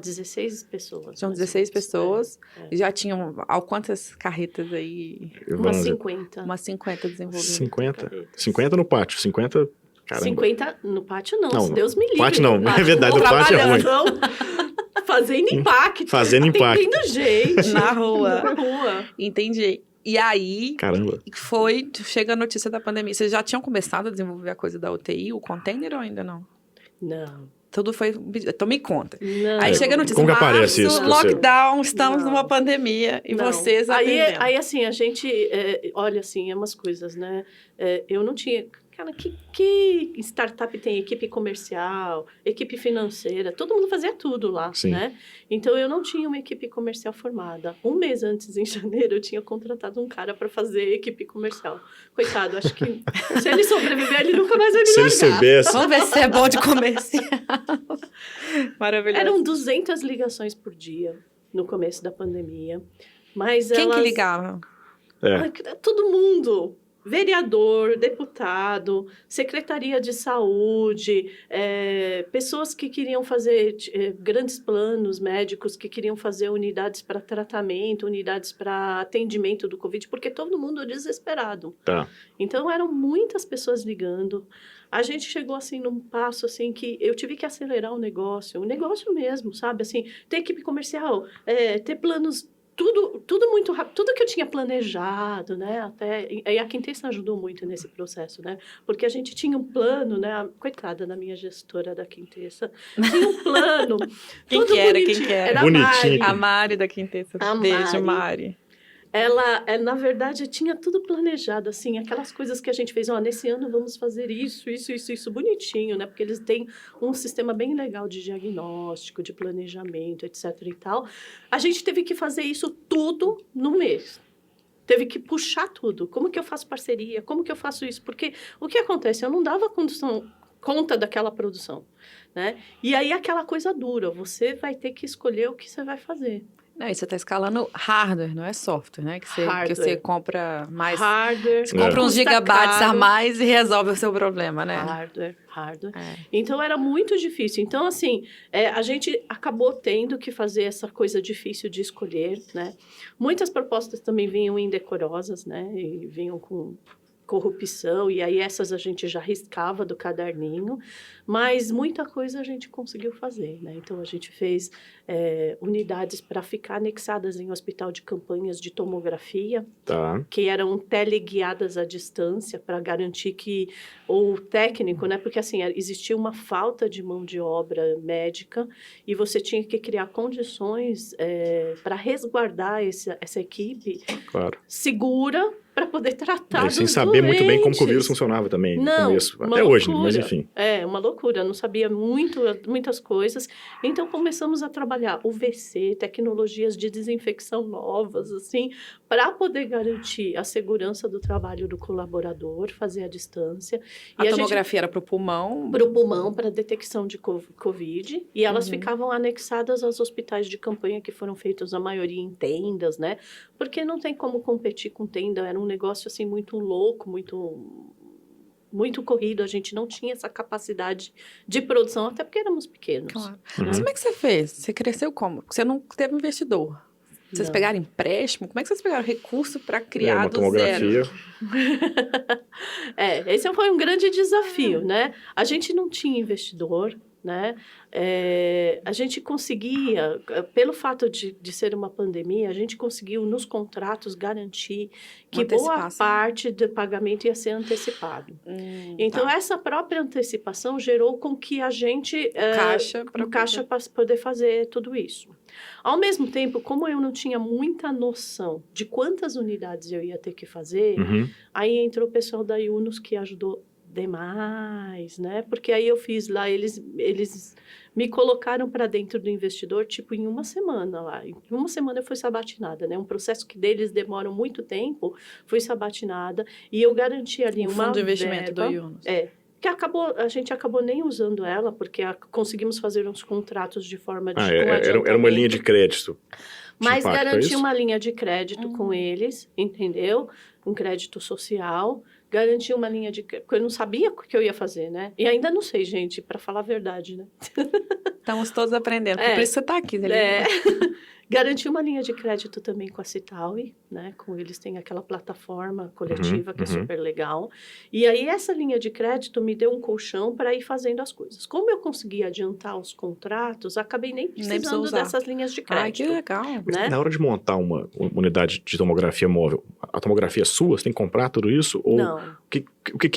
16 pessoas. São mais 16 ou menos. pessoas. É. Já tinham quantas carretas aí? Umas Vamos- 50. Umas 50 desenvolvidas. 50. Carretas. 50 no pátio. 50. Caramba. 50 no pátio não, Não, se Deus me livre. pátio não, No é verdade, no no pátio é ruim. trabalhando, fazendo impacto. Fazendo impacto. Atendendo gente. Na rua. Na rua. Entendi. E aí, Caramba. chega a notícia da pandemia. Vocês já tinham começado a desenvolver a coisa da UTI, o container, ou ainda não? Não. Tudo foi... Então, me conta. Não. Aí chega a notícia, Como que aparece março, isso pra você? lockdown, estamos Não. numa pandemia. E Não. vocês aí, atendendo. aí, assim, a gente... olha, assim, umas coisas, né? Eu não tinha... Cara, que startup tem equipe comercial, equipe financeira? Todo mundo fazia tudo lá, Sim. né? Então, eu não tinha uma equipe comercial formada. Um mês antes, em janeiro, eu tinha contratado um cara para fazer equipe comercial. Coitado, acho que se ele sobreviver, ele nunca mais vai me Se ele largar. soubesse. Vamos ver se é bom de comercial. Maravilhoso. Eram 200 ligações por dia no começo da pandemia. Mas Quem elas... que ligava? Ai, todo mundo. Vereador, deputado, Secretaria de Saúde, pessoas que queriam fazer grandes planos médicos, que queriam fazer unidades para tratamento, unidades para atendimento do Covid, porque todo mundo desesperado. Tá. Então, eram muitas pessoas ligando. A gente chegou, assim, num passo, assim, que eu tive que acelerar o negócio mesmo, sabe? Assim, ter equipe comercial, ter planos... Tudo muito rápido, tudo que eu tinha planejado, né? Até, e a Quintessa ajudou muito nesse processo, né? Porque a gente tinha um plano, né? Coitada da minha gestora da Quintessa. Tinha um plano. Quem tudo que era? bonitinho. Quem que era? Era Bonitinho. A Mari da Quintessa. A Beijo, Mari. Mari. Ela, na verdade, tinha tudo planejado, assim, aquelas coisas que a gente fez, nesse ano vamos fazer isso, bonitinho, né? Porque eles têm um sistema bem legal de diagnóstico, de planejamento, etc e tal. A gente teve que fazer isso tudo no mês. Teve que puxar tudo. Como que eu faço parceria? Como que eu faço isso? Porque o que acontece? Eu não dava conta daquela produção, né? E aí, aquela coisa dura. Você vai ter que escolher o que você vai fazer. Não, e você está escalando hardware, não é software, né? Que você compra mais... Hardware. Você compra uns custa gigabytes caro. a mais e resolve o seu problema, né? Hardware. É. Então, era muito difícil. Então, assim, a gente acabou tendo que fazer essa coisa difícil de escolher, né? Muitas propostas também vinham indecorosas, né? E vinham com corrupção, e aí essas a gente já riscava do caderninho, mas muita coisa a gente conseguiu fazer, né? Então, a gente fez unidades para ficar anexadas em hospital de campanhas de tomografia, Tá. que eram teleguiadas à distância para garantir que o técnico, né? Porque assim, existia uma falta de mão de obra médica e você tinha que criar condições para resguardar essa equipe Claro. segura para poder tratar E sem dos saber muito bem como que o doentes. vírus funcionava também no Não, começo. uma Até hoje, loucura. mas enfim. Uma loucura. Não sabia muitas coisas. Então, começamos a trabalhar UVC, tecnologias de desinfecção novas, assim, para poder garantir a segurança do trabalho do colaborador, fazer à distância. A E tomografia era para o pulmão? para o pulmão, para detecção de Covid, e elas ficavam anexadas aos hospitais de campanha que foram feitos, a maioria em tendas, né? Porque não tem como competir com tenda, era um negócio, assim, muito louco, muito corrido, a gente não tinha essa capacidade de produção, até porque éramos pequenos. Claro. Uhum. Mas como é que você fez? Você cresceu como? Você não teve investidor. Vocês Não. pegaram empréstimo? Como é que vocês pegaram recurso para criar Uma do tomografia. zero? Esse foi um grande desafio, né? A gente não tinha investidor, né? A gente conseguia, pelo fato de ser uma pandemia, a gente conseguiu nos contratos garantir que boa parte do pagamento ia ser antecipado. Então, essa própria antecipação gerou com que a gente... caixa para poder fazer tudo isso. Ao mesmo tempo, como eu não tinha muita noção de quantas unidades eu ia ter que fazer, aí entrou o pessoal da Yunus que ajudou demais, né? Porque aí eu fiz lá, eles me colocaram para dentro do investidor, tipo, em uma semana lá. Em uma semana eu fui sabatinada, né? Um processo que deles demoram muito tempo, fui sabatinada e eu garanti ali uma fundo de investimento verba, do Yunus. que a gente acabou nem usando ela, porque conseguimos fazer uns contratos de forma de era uma linha de crédito. Mas garanti uma linha de crédito com eles, entendeu? Um crédito social. Garanti uma linha de crédito, porque eu não sabia o que eu ia fazer, né? E ainda não sei, gente, para falar a verdade, né? Estamos todos aprendendo, por isso você está aqui, né? Garanti uma linha de crédito também com a Citaui, né? Com eles tem aquela plataforma coletiva que é super legal. E aí essa linha de crédito me deu um colchão para ir fazendo as coisas. Como eu consegui adiantar os contratos, acabei nem precisando dessas linhas de crédito. Ai, que legal. Né? Na hora de montar uma unidade de tomografia móvel, a tomografia é sua? Você tem que comprar tudo isso? Ou não. O que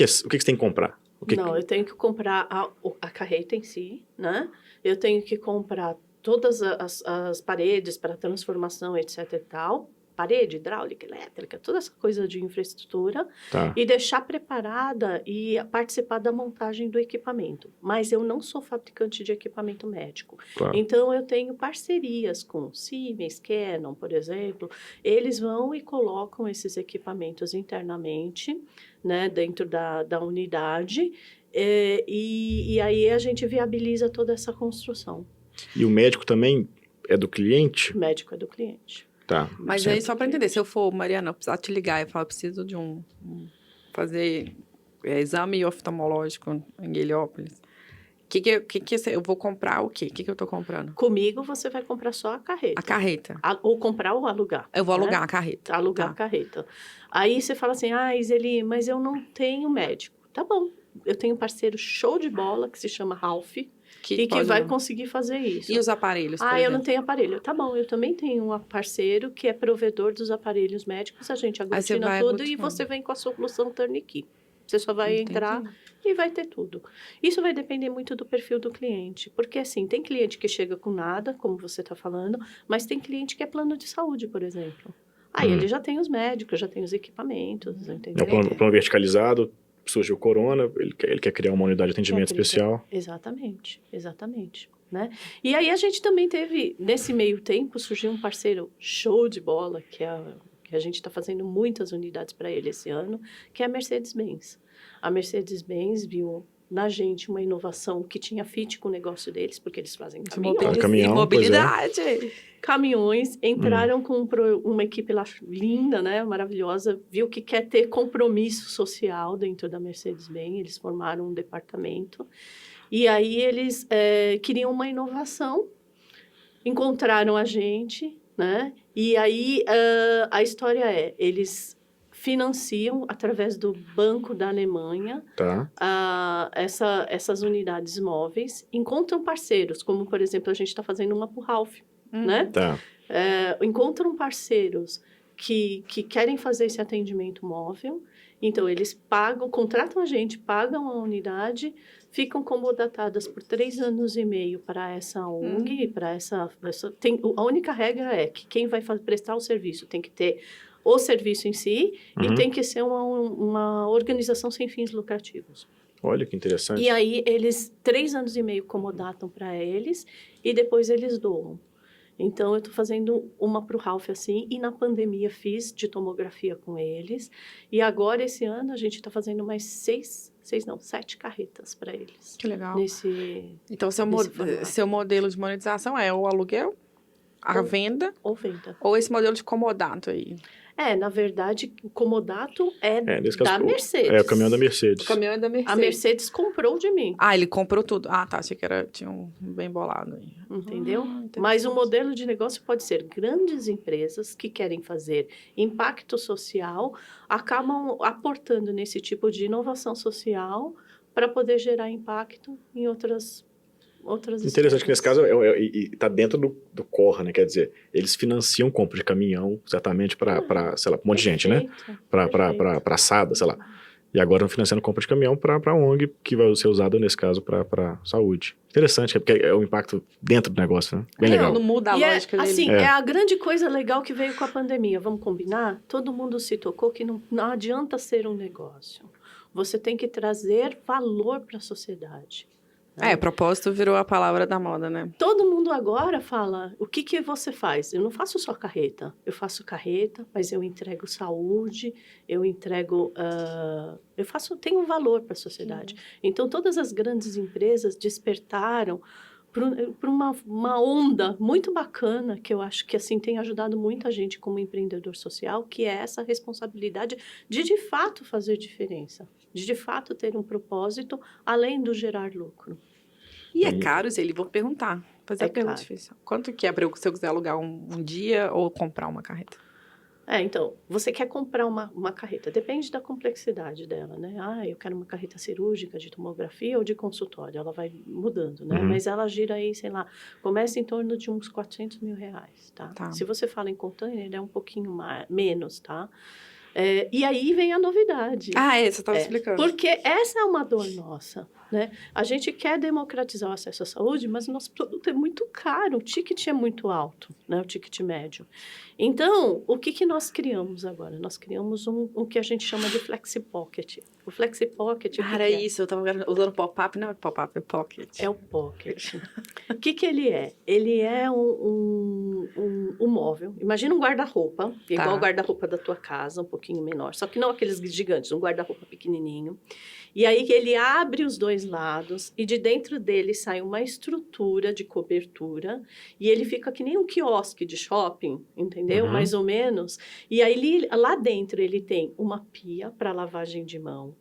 você tem que comprar? Não, eu tenho que comprar a carreta em si, né? Eu tenho que comprar todas as paredes para transformação, etc e tal, parede, hidráulica, elétrica, toda essa coisa de infraestrutura, e deixar preparada e participar da montagem do equipamento. Mas eu não sou fabricante de equipamento médico. Claro. Então, eu tenho parcerias com Siemens, Canon, por exemplo. Eles vão e colocam esses equipamentos internamente, né, dentro da unidade, e aí a gente viabiliza toda essa construção. E o médico também é do cliente? O médico é do cliente. Tá. Mas aí, só para entender, se eu for, Mariana, eu precisar te ligar e falar, preciso de fazer exame oftalmológico em Heliópolis, eu vou comprar o quê? O que eu tô comprando? Comigo, você vai comprar só a carreta. A carreta. Ou comprar ou alugar. Eu vou alugar a carreta. Alugar a carreta. Aí você fala assim, Iseli, mas eu não tenho médico. Tá bom. Eu tenho um parceiro show de bola que se chama Ralph, que vai conseguir fazer isso. E os aparelhos, eu não tenho aparelho. Tá bom, eu também tenho um parceiro que é provedor dos aparelhos médicos, a gente aglutina tudo e você vem com a solução turnkey. Você só vai entrar e vai ter tudo. Isso vai depender muito do perfil do cliente. Porque, assim, tem cliente que chega com nada, como você está falando, mas tem cliente que é plano de saúde, por exemplo. Aí ele já tem os médicos, já tem os equipamentos, entendeu? O plano verticalizado, surgiu o corona, ele quer criar uma unidade de atendimento especial. Exatamente. Né? E aí a gente também teve, nesse meio tempo, surgiu um parceiro show de bola, que a gente está fazendo muitas unidades para ele esse ano, que é a Mercedes-Benz. A Mercedes-Benz viu na gente uma inovação que tinha fit com o negócio deles, porque eles fazem caminhões. Mobilidade. Caminhões, entraram com uma equipe lá linda, né, maravilhosa, viu que quer ter compromisso social dentro da Mercedes-Benz, eles formaram um departamento, e aí eles queriam uma inovação, encontraram a gente, né, e aí a história eles financiam, através do Banco da Alemanha, essas unidades móveis, encontram parceiros, como, por exemplo, a gente está fazendo uma para o Ralph, né? Encontram parceiros que querem fazer esse atendimento móvel, então eles contratam a gente, pagam a unidade, ficam comodatadas por 3 anos e meio para essa ONG, para a única regra é que quem vai prestar o serviço tem que ter o serviço em si e tem que ser uma organização sem fins lucrativos. Olha que interessante. E aí, eles 3 anos e meio comodatam para eles e depois eles doam. Então, eu estou fazendo uma para o Ralph assim, e na pandemia fiz de tomografia com eles. E agora, esse ano, a gente está fazendo mais 7 carretas para eles. Que legal. Então, seu modelo de monetização é o aluguel, a venda? Ou venda. Ou esse modelo de comodato aí? Na verdade, o comodato da Mercedes. É o caminhão da Mercedes. O caminhão é da Mercedes. A Mercedes comprou de mim. Ele comprou tudo. Achei que tinha um bem bolado aí. Entendeu? Mas o modelo de negócio pode ser grandes empresas que querem fazer impacto social, acabam aportando nesse tipo de inovação social para poder gerar impacto em outras outras Interessante que nesse caso histórias. está dentro do core, né? Quer dizer, eles financiam compra de caminhão, certamente para, sei lá, pra um monte de gente, né? Perfeito. Para assada, sei lá. E agora estão financiando compra de caminhão para a ONG, que vai ser usado, nesse caso, para saúde. Interessante, porque é o impacto dentro do negócio, né? Bem legal. Não muda a E lógica dele. assim, é a grande coisa legal que veio com a pandemia. Vamos combinar? Todo mundo se tocou que não adianta ser um negócio. Você tem que trazer valor para a sociedade. Né? Propósito virou a palavra da moda, né? Todo mundo agora fala, o que você faz? Eu não faço só carreta. Eu faço carreta, mas eu entrego saúde, eu entrego... tenho um valor para a sociedade. Então, todas as grandes empresas despertaram para uma onda muito bacana, que eu acho que assim tem ajudado muita gente como empreendedor social, que é essa responsabilidade de fato fazer diferença, de fato ter um propósito, além do gerar lucro. E é caro, Zeli? Vou perguntar. Fazer a pergunta difícil. Quanto que é para se eu quiser alugar um dia ou comprar uma carreta? Então, você quer comprar uma carreta, depende da complexidade dela, né? Eu quero uma carreta cirúrgica de tomografia ou de consultório, ela vai mudando, né? Mas ela gira aí, sei lá, começa em torno de uns 400 mil reais, tá? Se você fala em container, é um pouquinho menos, tá? E aí vem a novidade. Você estava explicando. Porque essa é uma dor nossa, né? A gente quer democratizar o acesso à saúde, mas o nosso produto é muito caro, o ticket é muito alto, né? O ticket médio. Então, o que nós criamos agora? Nós criamos um que a gente chama de Flexi Pocket. O Flexi Pocket... isso, eu estava usando pop-up, não é pop-up, é pocket. É o Pocket. O que ele é? Ele é um móvel. Imagina um guarda-roupa, igual o guarda-roupa da tua casa, um pouquinho menor. Só que não aqueles gigantes, um guarda-roupa pequenininho. E aí ele abre os dois lados e de dentro dele sai uma estrutura de cobertura e ele fica que nem um quiosque de shopping, entendeu? Mais ou menos. E aí lá dentro ele tem uma pia para lavagem de mão,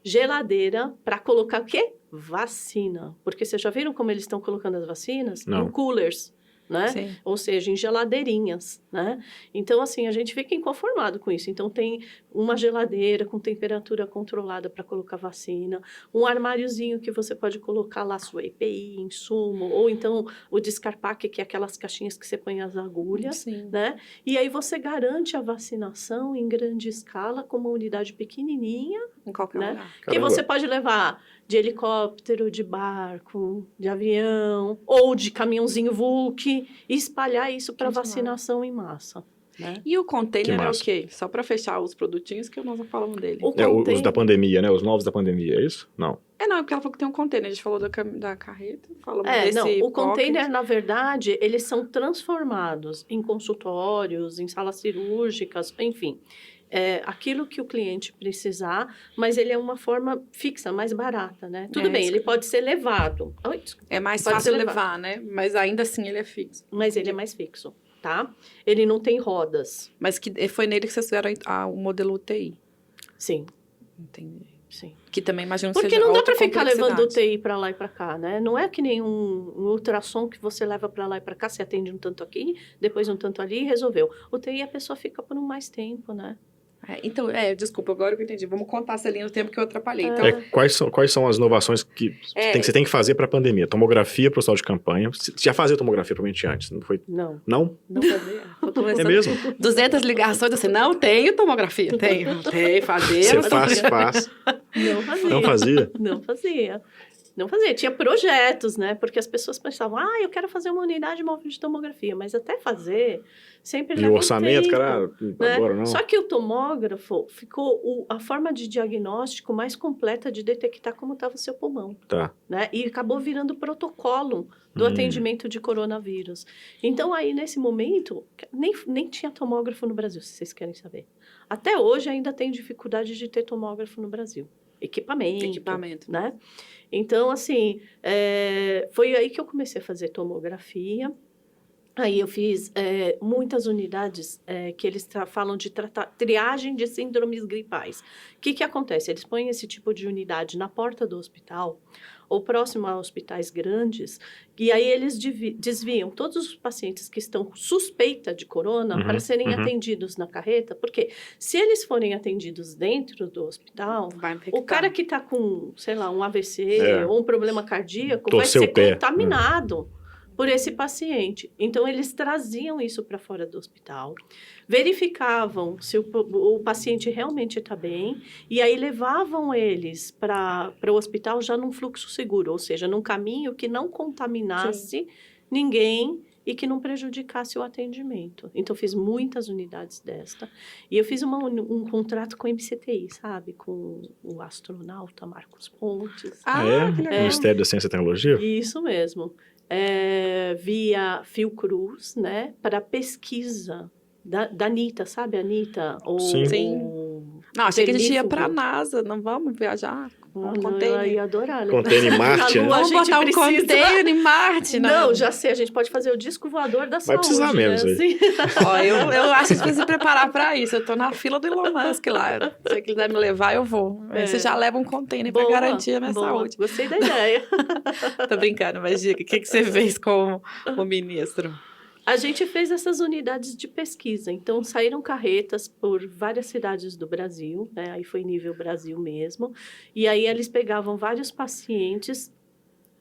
geladeira para colocar o quê? Vacina. Porque vocês já viram como eles estão colocando as vacinas? Não. Em coolers. Né? Sim. Ou seja, em geladeirinhas, né? Então, assim, a gente fica inconformado com isso. Então, tem uma geladeira com temperatura controlada para colocar vacina, um armáriozinho que você pode colocar lá sua EPI, insumo, ou então o descarpaque, que é aquelas caixinhas que você põe as agulhas, Sim. né? E aí você garante a vacinação em grande escala com uma unidade pequenininha, em qualquer né? lugar. Que você pode levar de helicóptero, de barco, de avião, ou de caminhãozinho Vulc, e espalhar isso para vacinação em massa. Né? E o container é o quê? Só para fechar os produtinhos que nós não falamos dele. Os da pandemia, né? Os novos da pandemia, é isso? Não. Não, é porque ela falou que tem um container. A gente falou da carreta, falamos desse o container, na verdade, eles são transformados em consultórios, em salas cirúrgicas, enfim. Aquilo que o cliente precisar, mas ele é uma forma fixa, mais barata, né? Tudo bem, ele pode ser levado. É mais fácil levar, né? Mas ainda assim ele é fixo. Mas ele é mais fixo, tá? Ele não tem rodas. Mas foi nele que vocês fizeram o modelo UTI. Sim. Entendi. Sim. Que também imagino que porque seja não dá outra para ficar levando complexidade. UTI para lá e para cá, né? Não é que nem um ultrassom que você leva para lá e para cá, você atende um tanto aqui, depois um tanto ali e resolveu. UTI a pessoa fica por um mais tempo, né? Então, desculpa, agora que eu entendi. Vamos contar essa linha do tempo que eu atrapalhei. Então, quais são as inovações que você tem que fazer para a pandemia? Tomografia para o hospital de campanha. Você já fazia tomografia provavelmente antes, não foi? Não. Não? Não fazia. É mesmo? 200 ligações, assim, não tenho tomografia. Tem, fazer. Você faz. Não fazia. Não fazia? Não fazia. Não fazia. Tinha projetos, né? Porque as pessoas pensavam, eu quero fazer uma unidade móvel de tomografia. Mas até fazer, sempre leva E o orçamento, tempo, cara, né? agora não. Só que o tomógrafo ficou a forma de diagnóstico mais completa de detectar como estava o seu pulmão. Tá. Né? E acabou virando protocolo do atendimento de coronavírus. Então, aí, nesse momento, nem tinha tomógrafo no Brasil, se vocês querem saber. Até hoje, ainda tem dificuldade de ter tomógrafo no Brasil. Equipamento, né? Então, assim, foi aí que eu comecei a fazer tomografia. Aí eu fiz muitas unidades que eles falam de triagem de síndromes gripais. O que acontece? Eles põem esse tipo de unidade na porta do hospital, ou próximo a hospitais grandes, e aí eles desviam todos os pacientes que estão com suspeita de corona para serem atendidos na carreta, porque se eles forem atendidos dentro do hospital, o cara que está com, sei lá, um AVC ou um problema cardíaco vai ser contaminado por esse paciente. Então, eles traziam isso para fora do hospital, verificavam se o paciente realmente está bem, e aí levavam eles para o hospital já num fluxo seguro, ou seja, num caminho que não contaminasse ninguém e que não prejudicasse o atendimento. Então, eu fiz muitas unidades desta. E eu fiz um contrato com o MCTI, sabe? Com o astronauta Marcos Pontes. Que legal. Ministério da Ciência e Tecnologia? Isso mesmo. Via Fiocruz, né? Para pesquisa da Anitta, sabe? A Anitta? Sim. Não, achei que a gente ia para a NASA. Não vamos viajar? Eu ia adorar, né? Container em Marte, né? Vamos botar um container em Marte, né? Não, já sei, a gente pode fazer o disco voador da saúde. Vai precisar mesmo, assim. Ó, eu acho que a gente precisa se preparar para isso. Eu tô na fila do Elon Musk lá. Se ele quiser me levar, eu vou. Aí você já leva um container para garantir a minha saúde. Gostei da ideia. Tô brincando, mas diga, o que você fez com o ministro? A gente fez essas unidades de pesquisa, então saíram carretas por várias cidades do Brasil, né? Aí foi nível Brasil mesmo, e aí eles pegavam vários pacientes,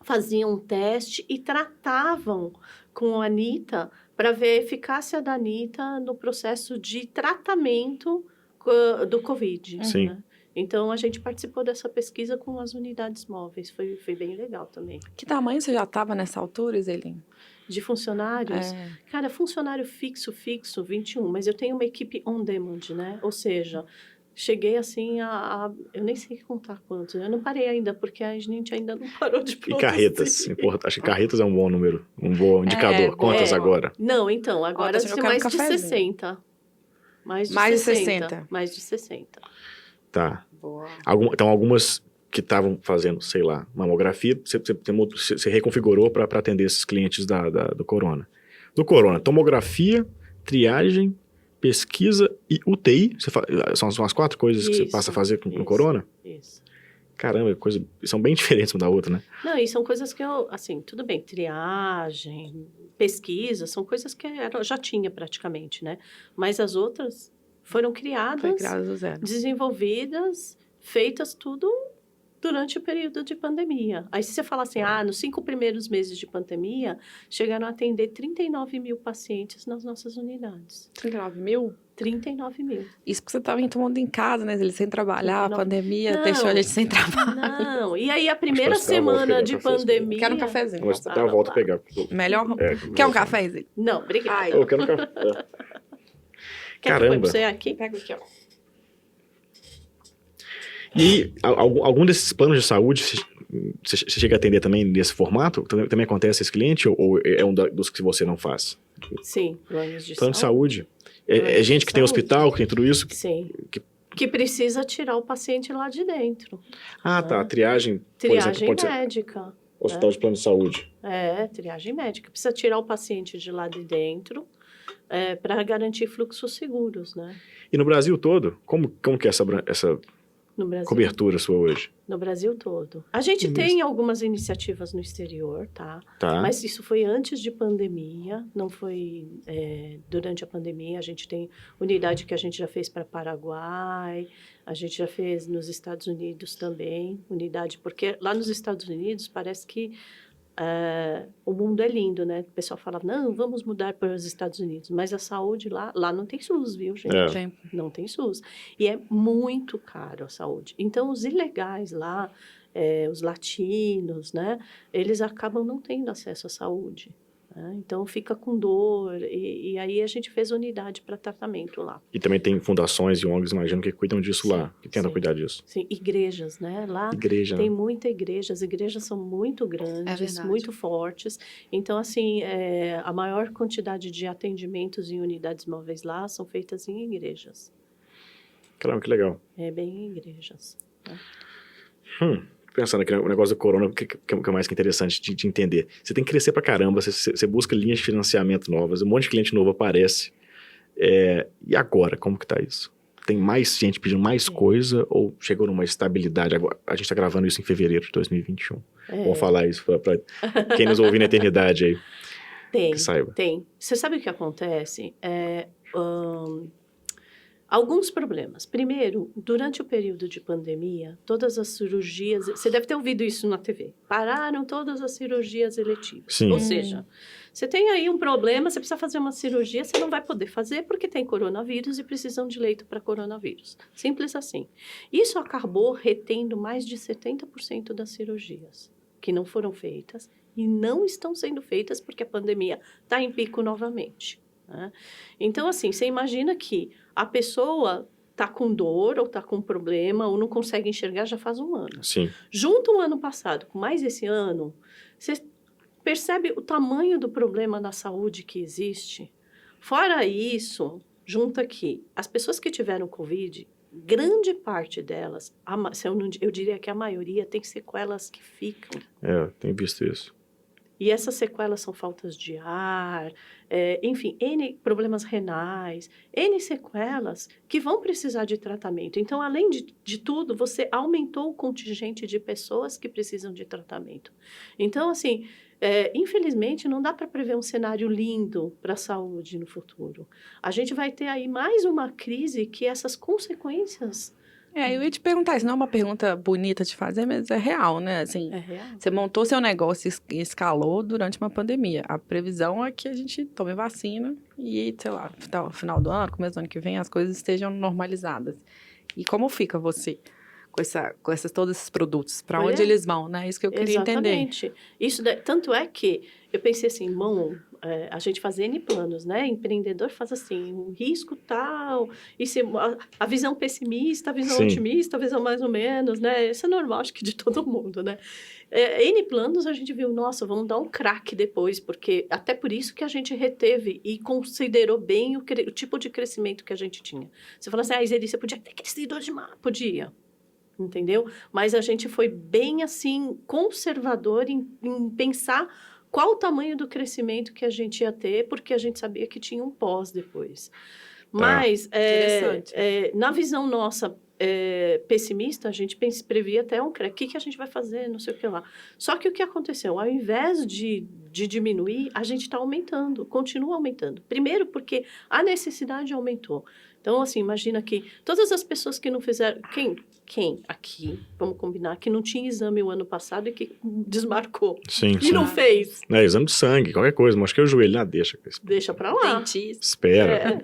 faziam um teste e tratavam com a Anitta para ver a eficácia da Anitta no processo de tratamento do Covid. Sim. Né? Então, a gente participou dessa pesquisa com as unidades móveis, foi bem legal também. Que tamanho você já estava nessa altura, Zelim? De funcionários? Cara, funcionário fixo, 21, mas eu tenho uma equipe on demand, né? Ou seja, cheguei assim eu nem sei contar quantos, eu não parei ainda, porque a gente ainda não parou de produzir. E carretas, acho que carretas é um bom número, um bom indicador. Quantas agora? Não, então, agora tem mais de 60. Mais de 60. Mais de 60. Tá. Boa. Então, algumas que estavam fazendo, sei lá, mamografia, você reconfigurou para atender esses clientes do corona. Do corona, tomografia, triagem, pesquisa e UTI, são as 4 coisas que você passa a fazer no corona? Isso. Caramba, são bem diferentes uma da outra, né? Não, e são coisas que assim, tudo bem, triagem, pesquisa, são coisas que eu já tinha praticamente, né? Mas as outras foram criadas do zero. Desenvolvidas, feitas tudo durante o período de pandemia. Aí, se você falar assim, nos 5 primeiros meses de pandemia, chegaram a atender 39 mil pacientes nas nossas unidades. 39 mil? 39 mil. Isso porque você estava todo mundo em casa, né? Eles sem trabalhar, a pandemia deixou a gente sem trabalho. Não, e aí a primeira semana de pandemia... Quero um cafezinho. Vou dar a volta a pegar. Melhor? Quer um cafezinho? Não, obrigada. Eu quero um café. Quer Caramba. que eu ponha pra você aqui? Pega aqui, ó. E algum desses planos de saúde, você chega a atender também nesse formato? Também acontece esse cliente ou é um dos que você não faz? Sim, planos de Plano de saúde. saúde. É gente que tem hospital, que tem tudo isso? Sim. Que precisa tirar o paciente lá de dentro. Tá. Triagem, por Triagem exemplo, pode ser médica. hospital de plano de saúde. Triagem médica. Precisa tirar o paciente de lá de dentro para garantir fluxos seguros, né? E no Brasil todo, como que é essa No Brasil, cobertura sua hoje? No Brasil todo. A gente tem algumas iniciativas no exterior, tá? Mas isso foi antes de pandemia, não foi durante a pandemia. A gente tem unidade que a gente já fez para Paraguai, a gente já fez nos Estados Unidos também, unidade, porque lá nos Estados Unidos parece que o mundo é lindo, né? O pessoal fala, não, vamos mudar para os Estados Unidos. Mas a saúde lá não tem SUS, viu, gente? Não tem SUS. E é muito caro a saúde. Então, os ilegais lá, os latinos, né? Eles acabam não tendo acesso à saúde. Né? Então, fica com dor. E aí, a gente fez unidade para tratamento lá. E também tem fundações e ONGs, imagino, que cuidam disso lá, que tentam cuidar disso. Sim, igrejas, né? Lá tem muita igreja. As igrejas são muito grandes, muito fortes. Então, assim, a maior quantidade de atendimentos em unidades móveis lá são feitas em igrejas. Caramba, que legal. Bem em igrejas. Né? Pensando aqui no negócio do corona, o que é mais que interessante de entender? Você tem que crescer pra caramba, você busca linhas de financiamento novas, um monte de cliente novo aparece. E agora, como que tá isso? Tem mais gente pedindo mais coisa ou chegou numa estabilidade? Agora, a gente está gravando isso em fevereiro de 2021. Vamos falar isso para quem nos ouvir na eternidade aí, que saiba. Tem. Você sabe o que acontece? Alguns problemas. Primeiro, durante o período de pandemia, todas as cirurgias... Você deve ter ouvido isso na TV. Pararam todas as cirurgias eletivas. Sim. Ou seja, você tem aí um problema, você precisa fazer uma cirurgia, você não vai poder fazer porque tem coronavírus e precisam de leito para coronavírus. Simples assim. Isso acabou retendo mais de 70% das cirurgias que não foram feitas e não estão sendo feitas porque a pandemia está em pico novamente. Né? Então, assim, você imagina que a pessoa está com dor ou está com problema ou não consegue enxergar já faz um ano. Sim. Junta o ano passado com mais esse ano, você percebe o tamanho do problema na saúde que existe. Fora isso, junta que as pessoas que tiveram Covid, grande parte delas, eu diria que a maioria, tem sequelas que ficam. Tenho visto isso. E essas sequelas são faltas de ar, enfim, N problemas renais, N sequelas que vão precisar de tratamento. Então, além de tudo, você aumentou o contingente de pessoas que precisam de tratamento. Então, assim, infelizmente, não dá para prever um cenário lindo para a saúde no futuro. A gente vai ter aí mais uma crise que essas consequências... Eu ia te perguntar, isso não é uma pergunta bonita de fazer, mas é real, né? Assim, É real. você montou seu negócio e escalou durante uma pandemia. A previsão é que a gente tome vacina e, sei lá, no final do ano, começo do ano que vem, as coisas estejam normalizadas. E como fica você com todos esses produtos? Para onde eles vão, né? Isso que eu queria entender. Exatamente. Tanto é que eu pensei assim, a gente faz N planos, né? Empreendedor faz assim, um risco tal, a visão pessimista, a visão otimista, a visão mais ou menos, né? Isso é normal, acho que de todo mundo, né? N planos a gente viu, nossa, vamos dar um craque depois, porque até por isso que a gente reteve e considerou bem o tipo de crescimento que a gente tinha. Você fala assim, Iseli, você podia ter crescido demais? Podia. Entendeu? Mas a gente foi bem, assim, conservador em pensar qual o tamanho do crescimento que a gente ia ter, porque a gente sabia que tinha um pós depois. Mas, na visão nossa pessimista, a gente previa até o que a gente vai fazer, não sei o que lá. Só que o que aconteceu? Ao invés de diminuir, a gente está aumentando, continua aumentando. Primeiro porque a necessidade aumentou. Então, assim, imagina que todas as pessoas que não fizeram... Quem aqui, vamos combinar, que não tinha exame o ano passado e que desmarcou. Sim, e não fez. Exame de sangue, qualquer coisa. Mas acho que é o joelho, deixa. Deixa pra lá. Dentista. Espera.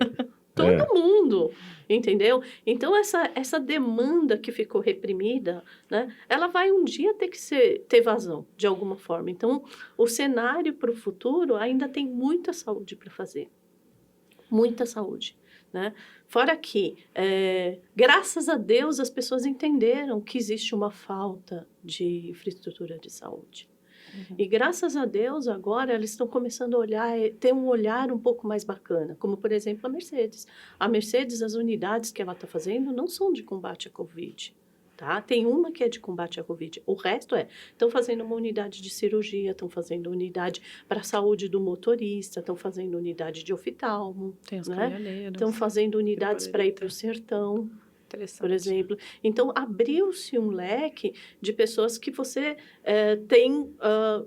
Todo mundo, entendeu? Então, essa demanda que ficou reprimida, né? Ela vai um dia ter que ter vazão, de alguma forma. Então, o cenário para o futuro ainda tem muita saúde para fazer. Muita saúde. Né? Fora que, graças a Deus, as pessoas entenderam que existe uma falta de infraestrutura de saúde. Uhum. E graças a Deus, agora, eles estão começando a ter um olhar um pouco mais bacana, como, por exemplo, a Mercedes. A Mercedes, as unidades que ela está fazendo não são de combate à Covid. Tá? Tem uma que é de combate à Covid. O resto estão fazendo uma unidade de cirurgia, estão fazendo unidade para a saúde do motorista, estão fazendo unidade de oftalmo. Tem os estão fazendo unidades para ir para o sertão, por exemplo. Então, abriu-se um leque de pessoas que você tem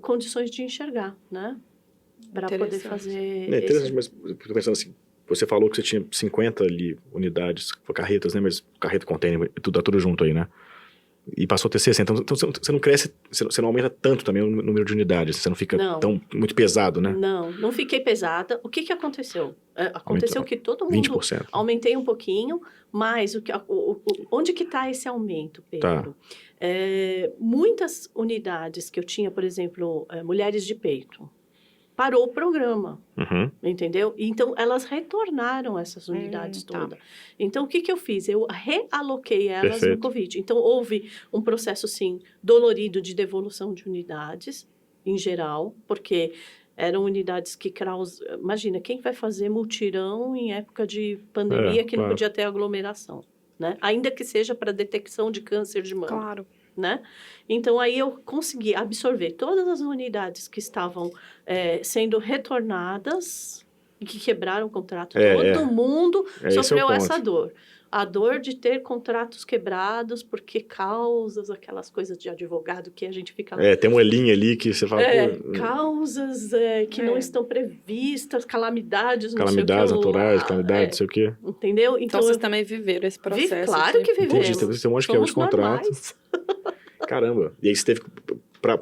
condições de enxergar, né? Para poder fazer... interessante, mas estou pensando assim, você falou que você tinha 50 ali unidades, carretas, né? Mas carreta, container, tá tudo junto aí, né? E passou a ter 60. Então, você não cresce, você não aumenta tanto também o número de unidades. Você não fica muito pesado, né? Não fiquei pesada. O que aconteceu? Aconteceu que todo mundo... 20%. Aumentei um pouquinho, mas onde que está esse aumento, Pedro? Tá. Muitas unidades que eu tinha, por exemplo, mulheres de peito, parou o programa, entendeu? Então, elas retornaram essas unidades todas. Então, o que eu fiz? Eu realoquei elas no Covid. Então, houve um processo, sim, dolorido de devolução de unidades, em geral, porque eram unidades que... Imagina, quem vai fazer mutirão em época de pandemia que não podia ter aglomeração, né? Ainda que seja para detecção de câncer de mama. Claro. Né? Então, aí eu consegui absorver todas as unidades que estavam sendo retornadas que quebraram o contrato. É, Todo mundo esse é o sofreu ponto. essa dor. A dor de ter contratos quebrados porque causas, aquelas coisas de advogado que a gente fica... Tem uma linha ali que você fala... pô, causas que não estão previstas, calamidades, não calamidades sei o que naturais, lá, calamidades, não sei o quê. entendeu? Então, vocês também viveram esse processo. Claro que vivemos. Entendi, tem um monte de quebra de Somos contrato. normais. Caramba. E aí você teve que... Pra,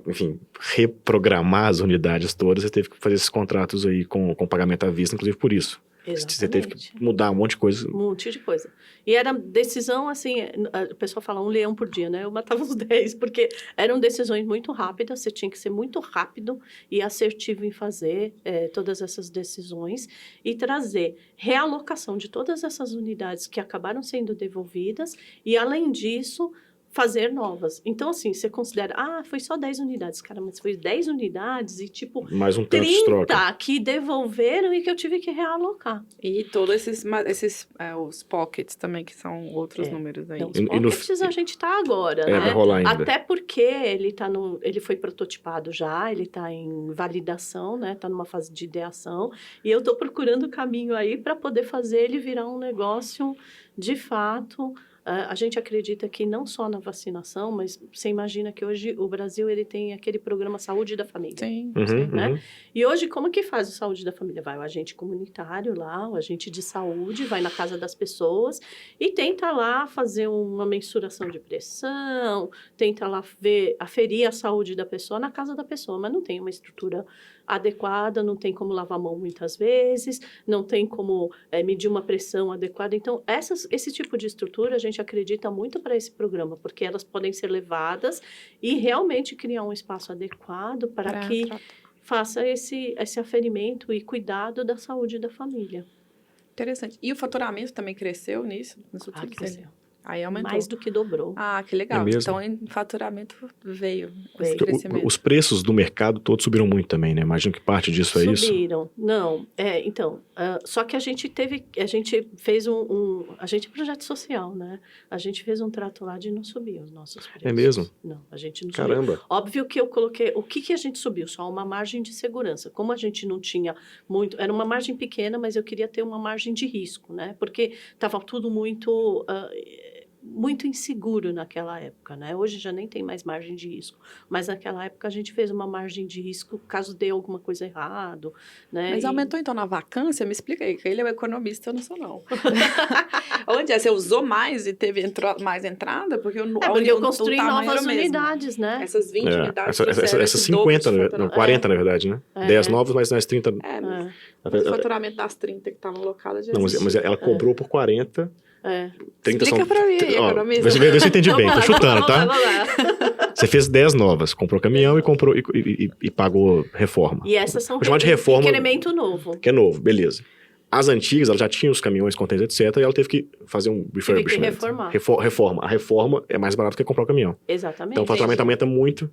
enfim, reprogramar as unidades todas, você teve que fazer esses contratos aí com pagamento à vista, inclusive por isso. Você teve que mudar um monte de coisa. Um monte de coisa. E era decisão, assim, a pessoa fala 1 leão por dia, né? Eu matava uns 10, porque eram decisões muito rápidas, você tinha que ser muito rápido e assertivo em fazer todas essas decisões e trazer realocação de todas essas unidades que acabaram sendo devolvidas e, além disso, fazer novas. Então, assim, você considera, foi só 10 unidades. Cara, mas foi 10 unidades e, tipo, mais um tanto de troca. 30 que devolveram e que eu tive que realocar. E todos os pockets também, que são outros números aí. Então, os pockets a gente tá agora, né? Vai rolar ainda. Até porque ele foi prototipado já, ele tá em validação, né? Tá numa fase de ideação. E eu tô procurando o caminho aí para poder fazer ele virar um negócio de fato. A gente acredita que não só na vacinação, mas você imagina que hoje o Brasil ele tem aquele programa Saúde da Família. Sim, né? E hoje, como que faz o Saúde da Família? Vai o agente comunitário lá, o agente de saúde, vai na casa das pessoas e tenta lá fazer uma mensuração de pressão, tenta lá aferir a saúde da pessoa na casa da pessoa, mas não tem uma estrutura adequada, não tem como lavar a mão muitas vezes, não tem como medir uma pressão adequada. Então, esse tipo de estrutura a gente acredita muito para esse programa, porque elas podem ser levadas e realmente criar um espaço adequado para que faça esse aferimento e cuidado da saúde da família. Interessante. E o faturamento também cresceu nisso? Cresceu. Aí aumentou. Mais do que dobrou. Que legal. É mesmo? Então, em faturamento veio esse crescimento. Os preços do mercado todos subiram muito também, né? Imagino que parte disso é isso. Subiram. Não, então, só que a gente fez a gente é projeto social, né? A gente fez um trato lá de não subir os nossos preços. É mesmo? Não, a gente não Caramba. subiu. Óbvio que eu coloquei, o que a gente subiu? Só uma margem de segurança. Como a gente não tinha muito, era uma margem pequena, mas eu queria ter uma margem de risco, né? Porque estava tudo muito inseguro naquela época, né? Hoje já nem tem mais margem de risco, mas naquela época a gente fez uma margem de risco caso dê alguma coisa errado, né? Mas aumentou então na vacância? Me explica aí, que ele é o economista, eu não sou não. Onde você usou mais e teve mais entrada? Porque eu construí novas unidades, né? Essas 20 unidades. Essas 50, não, 40 na verdade, né? 10 novas, mas mais 30. O faturamento das 30 que estavam alocadas já não, mas ela cobrou por 40. 30 Explica pra mim, economista. Vê se eu entendi bem, tô chutando, tá? Vamos lá. Você fez 10 novas, comprou caminhão e pagou reforma. E essas são de reforma, incremento novo. Que é novo, beleza. As antigas, ela já tinha os caminhões, contêineres, etc. E ela teve que fazer um refurbishment. Reformar. A reforma é mais barato que comprar o caminhão. Exatamente. Então o faturamento aumenta muito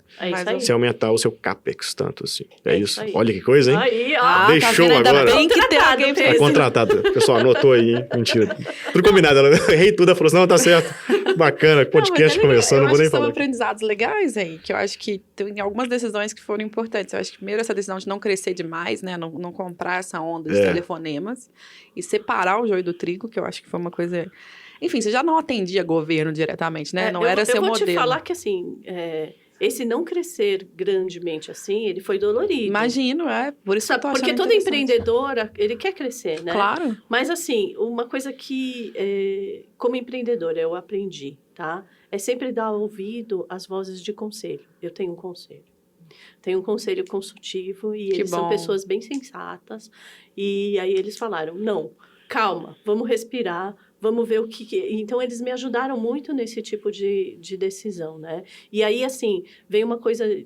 se aumentar o seu CAPEX tanto assim. É isso. Aí. Olha que coisa, hein? Aí, ó. Deixou agora. Tem que ter alguém pra Tá isso. contratado. Pessoal, anotou aí, hein? Mentira. Tudo combinado. Ela errei tudo, ela falou assim, não, tá certo. Bacana, podcast começando, não vou nem falar. São aprendizados legais aí, que eu acho que tem algumas decisões que foram importantes. Eu acho que primeiro essa decisão de não crescer demais, né? Não comprar essa onda de telefonemas e separar o joio do trigo, que eu acho que foi uma coisa... Enfim, você já não atendia governo diretamente, né? Não era seu modelo. Eu vou te falar que, assim, esse não crescer grandemente assim, ele foi dolorido. Imagino, por isso que eu tô achando porque todo empreendedor, ele quer crescer, né? Claro. Mas, assim, uma coisa que, como empreendedora, eu aprendi, tá? É sempre dar ouvido às vozes de conselho. Eu tenho um conselho. Tem um conselho consultivo e eles são pessoas bem sensatas. E aí eles falaram, não, calma, vamos respirar, vamos ver o que... Então, eles me ajudaram muito nesse tipo de decisão, né? E aí, assim, veio uma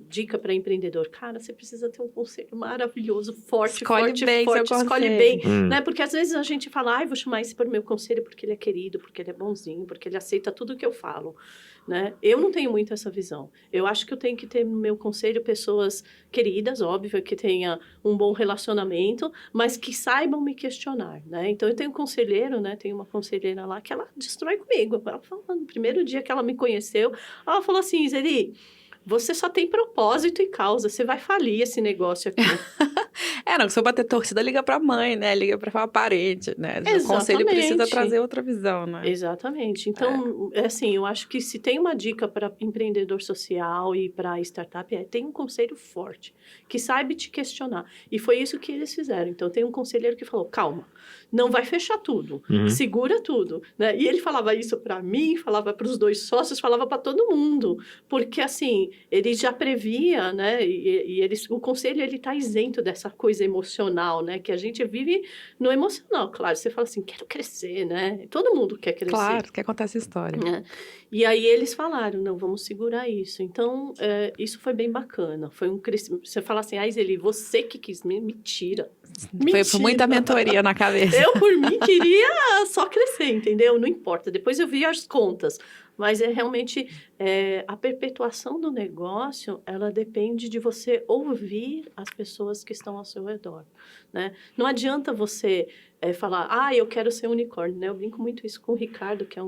dica para empreendedor. Cara, você precisa ter um conselho maravilhoso, forte, forte, escolhe bem. Né? Porque, às vezes, a gente fala, vou chamar esse para o meu conselho porque ele é querido, porque ele é bonzinho, porque ele aceita tudo que eu falo. Né? Eu não tenho muito essa visão. Eu acho que eu tenho que ter no meu conselho pessoas queridas, óbvio, que tenha um bom relacionamento, mas que saibam me questionar, né? Então, eu tenho um conselheiro, né? Tenho uma conselheira lá que ela destrói comigo. Ela falou, no primeiro dia que ela me conheceu, ela falou assim, Zeli, você só tem propósito e causa, você vai falir esse negócio aqui. Não, se eu bater torcida, liga pra mãe, né? Liga pra parente, né? O conselho precisa Exatamente. trazer outra visão, né? Exatamente. Então, assim, eu acho que se tem uma dica para empreendedor social e para startup, tem um conselho forte, que saiba te questionar. E foi isso que eles fizeram. Então, tem um conselheiro que falou, calma, não vai fechar tudo, segura tudo, né? E ele falava isso para mim, falava para os 2 sócios, falava para todo mundo, porque, assim, ele já previa, né? E o conselho, ele está isento dessa coisa emocional, né? Que a gente vive no emocional, claro. Você fala assim, quero crescer, né? Todo mundo quer crescer. Claro, quer contar essa história. Né? E aí eles falaram, não, vamos segurar isso. Então, isso foi bem bacana. Foi um crescimento. Você fala assim, Zeli, você que quis me... Mentira. Foi muita mentoria na cabeça. Eu, por mim, queria só crescer, entendeu? Não importa. Depois eu vi as contas. Mas realmente a perpetuação do negócio, ela depende de você ouvir as pessoas que estão ao seu redor, né? Não adianta você falar, eu quero ser unicórnio, né? Eu brinco muito isso com o Ricardo, que é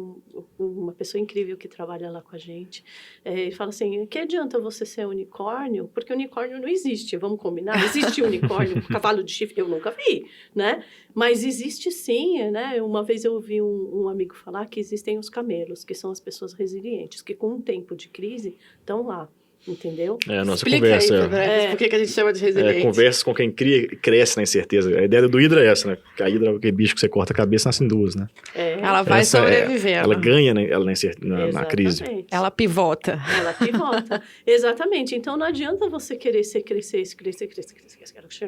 uma pessoa incrível que trabalha lá com a gente. Ele fala assim, que adianta você ser unicórnio? Porque unicórnio não existe, vamos combinar? Existe unicórnio, cavalo de chifre? Eu nunca vi, né? Mas existe sim, né? Uma vez eu ouvi um amigo falar que existem os camelos, que são as pessoas resilientes, que com um tempo de crise estão lá, entendeu? A nossa Explica conversa. aí, André, por que a gente chama de resiliente? Conversa com quem cria e cresce na incerteza. A ideia do Hidra é essa, né? Que a Hidra é aquele bicho que você corta a cabeça, nasce em 2, né? Ela vai Essa sobrevivendo. Ela ganha, né, ela na crise. Ela pivota. Ela pivota. Exatamente. Então, não adianta você querer crescer.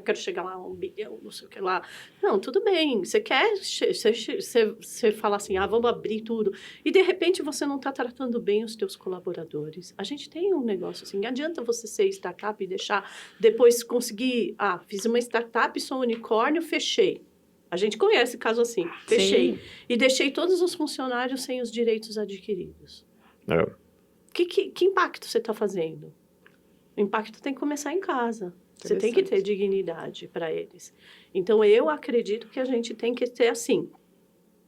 Quero chegar lá a 1 bilhão, não sei o que lá. Não, tudo bem. Você quer... Você fala assim, vamos abrir tudo. E, de repente, você não está tratando bem os teus colaboradores. A gente tem um negócio assim. Não adianta você ser startup e deixar... Depois conseguir... fiz uma startup, sou unicórnio, fechei. A gente conhece caso assim. Fechei. Sim. E deixei todos os funcionários sem os direitos adquiridos. Que impacto você está fazendo? O impacto tem que começar em casa. Você tem que ter dignidade para eles. Então, eu acredito que a gente tem que ser assim,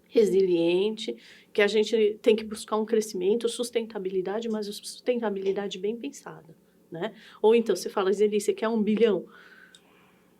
resiliente, que a gente tem que buscar um crescimento, sustentabilidade, mas sustentabilidade bem pensada, né? Ou então, você fala, Zeli, você quer 1 bilhão?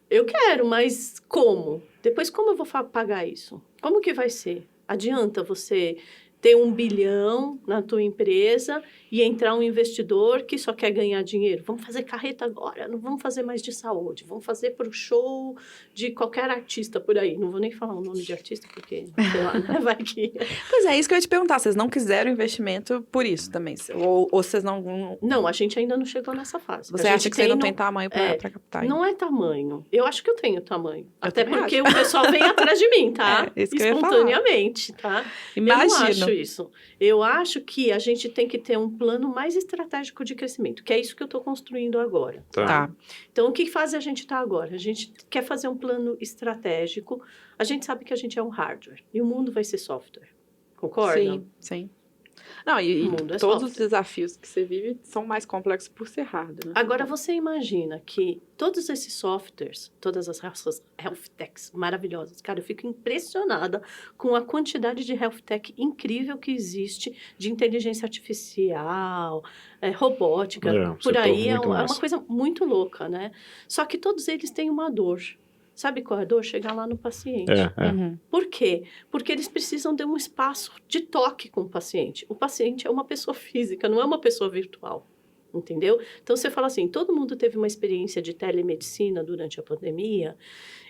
Eu quero, mas como? Depois, como eu vou pagar isso? Como que vai ser? Adianta você ter 1 bilhão na tua empresa e entrar um investidor que só quer ganhar dinheiro. Vamos fazer carreta agora, não vamos fazer mais de saúde. Vamos fazer para o show de qualquer artista por aí. Não vou nem falar o nome de artista, porque, sei lá, né? Vai que... Pois isso que eu ia te perguntar. Vocês não quiseram investimento por isso também? Ou vocês não... Não, a gente ainda não chegou nessa fase. Você acha que você não tem tamanho para captar? Não é tamanho. Eu acho que eu tenho tamanho. Até porque acho. o pessoal vem atrás de mim, tá? Isso que eu ia falar. Espontaneamente, tá? Imagino. Eu não acho isso. Eu acho que a gente tem que ter um plano mais estratégico de crescimento, que é isso que eu estou construindo agora. Tá. Então, o que faz a gente estar agora? A gente quer fazer um plano estratégico. A gente sabe que a gente é um hardware e o mundo vai ser software. Concorda? Sim. Não, e todos os desafios que você vive são mais complexos por ser hard, né? Agora, você imagina que todos esses softwares, todas as health techs maravilhosas, cara, eu fico impressionada com a quantidade de health tech incrível que existe, de inteligência artificial, robótica, por aí, é uma coisa muito louca, né? Só que todos eles têm uma dor. Sabe qual é a dor? Chegar lá no paciente. Uhum. Por quê? Porque eles precisam de um espaço de toque com o paciente. O paciente é uma pessoa física, não é uma pessoa virtual. Entendeu? Então, você fala assim, todo mundo teve uma experiência de telemedicina durante a pandemia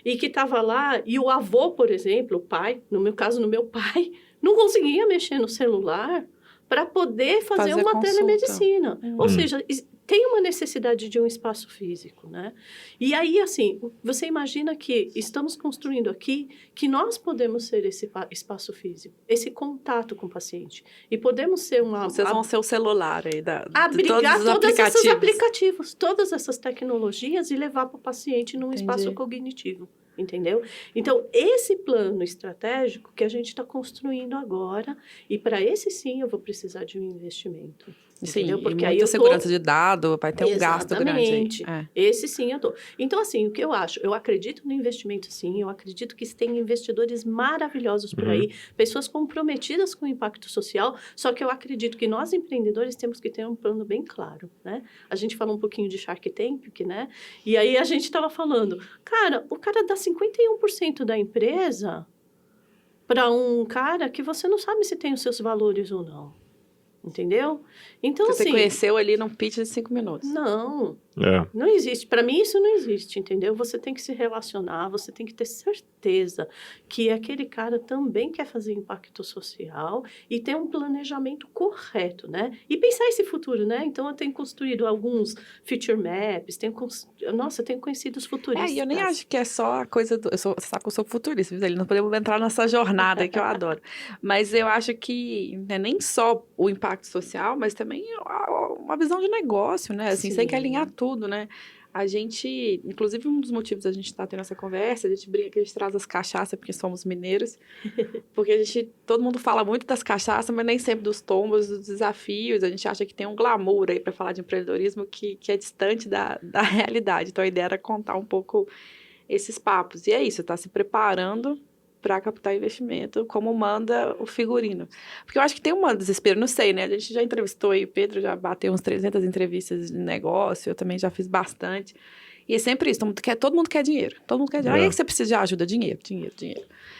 e que estava lá, e o avô, por exemplo, o pai, no meu caso, meu pai, não conseguia mexer no celular para poder fazer uma consulta. Telemedicina. Ou seja, tem uma necessidade de um espaço físico, né? E aí, assim, você imagina que estamos construindo aqui que nós podemos ser esse espaço físico, esse contato com o paciente. E podemos ser Vocês vão ser o celular aí de abrigar todos esses aplicativos, todas essas tecnologias e levar para o paciente num espaço cognitivo. Entendeu? Então, esse plano estratégico que a gente está construindo agora, e para esse sim eu vou precisar de um investimento. Sim, entendeu? porque e muita segurança de dado, vai ter um gasto grande. Esse sim eu tô. Então, assim, o que eu acho? Eu acredito no investimento, sim. Eu acredito que tem investidores maravilhosos por aí, pessoas comprometidas com o impacto social, só que eu acredito que nós, empreendedores, temos que ter um plano bem claro, né? A gente falou um pouquinho de Shark Tank, né? E aí a gente estava falando, cara, o cara dá 51% da empresa para um cara que você não sabe se tem os seus valores ou não. Entendeu? Então, você assim... Você conheceu ali num pitch de 5 minutos. Não. Não existe. Para mim, isso não existe, entendeu? Você tem que se relacionar, você tem que ter certeza que aquele cara também quer fazer impacto social e ter um planejamento correto, né? E pensar esse futuro, né? Então, eu tenho construído alguns future maps, Nossa, eu tenho conhecido os futuristas. E eu nem acho que é só a coisa do... Você sabe que eu sou futurista, viu? Não podemos entrar nessa jornada que eu adoro. Mas eu acho que não é nem só o impacto social, mas também uma visão de negócio, né? Assim, você tem que alinhar tudo, né? A gente, inclusive um dos motivos da gente estar tendo essa conversa, a gente brinca que a gente traz as cachaças porque somos mineiros, porque todo mundo fala muito das cachaças, mas nem sempre dos tombos, dos desafios, a gente acha que tem um glamour aí para falar de empreendedorismo que é distante da realidade, então a ideia era contar um pouco esses papos, e é isso, tá se preparando para captar investimento, como manda o figurino. Porque eu acho que tem um desespero, não sei, né? A gente já entrevistou aí, o Pedro já bateu uns 300 entrevistas de negócio, eu também já fiz bastante. E é sempre isso, todo mundo quer dinheiro. Todo mundo quer dinheiro. Aí é que você precisa de ajuda, dinheiro.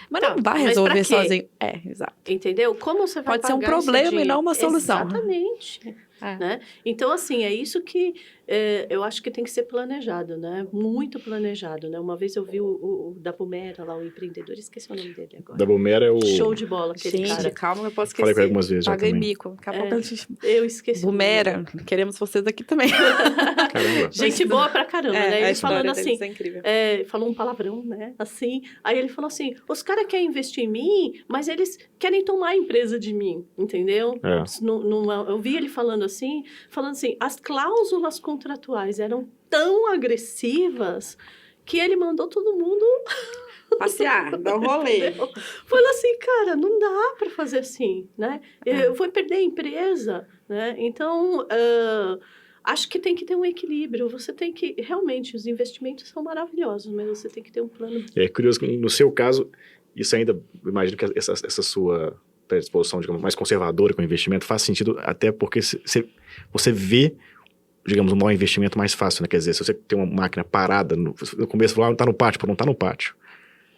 Mas não vai resolver sozinho. Exato. Entendeu? Como você vai Pode ser um problema e não uma solução. Exatamente. Né? Então, assim, é isso que eu acho que tem que ser planejado, né? Muito planejado, né? Uma vez eu vi o Dabumera lá, o empreendedor, esqueci o nome dele agora. Dabumera é o... Show de bola, aquele cara. Calma, eu posso esquecer. Falei com ele algumas vezes Paguei já também. mico. Eu esqueci. Dabumera, queremos vocês aqui também. Caramba. Gente boa pra caramba, né? Ele falando assim, é incrível. Falou um palavrão, né? Assim, aí ele falou assim, os caras querem investir em mim, mas eles querem tomar a empresa de mim, entendeu? Eu vi ele falando assim, as cláusulas contratuais eram tão agressivas que ele mandou todo mundo passear, dar um rolê. Falou assim, cara, não dá para fazer assim, né? Eu vou perder a empresa, né? Então, acho que tem que ter um equilíbrio. Você tem que... Realmente, os investimentos são maravilhosos, mas você tem que ter um plano... É curioso que, no seu caso, isso ainda... Imagino que essa sua predisposição, digamos, mais conservadora com o investimento faz sentido até porque você vê, digamos, um maior investimento mais fácil, né? Quer dizer, se você tem uma máquina parada, no começo não está no pátio, não está no pátio.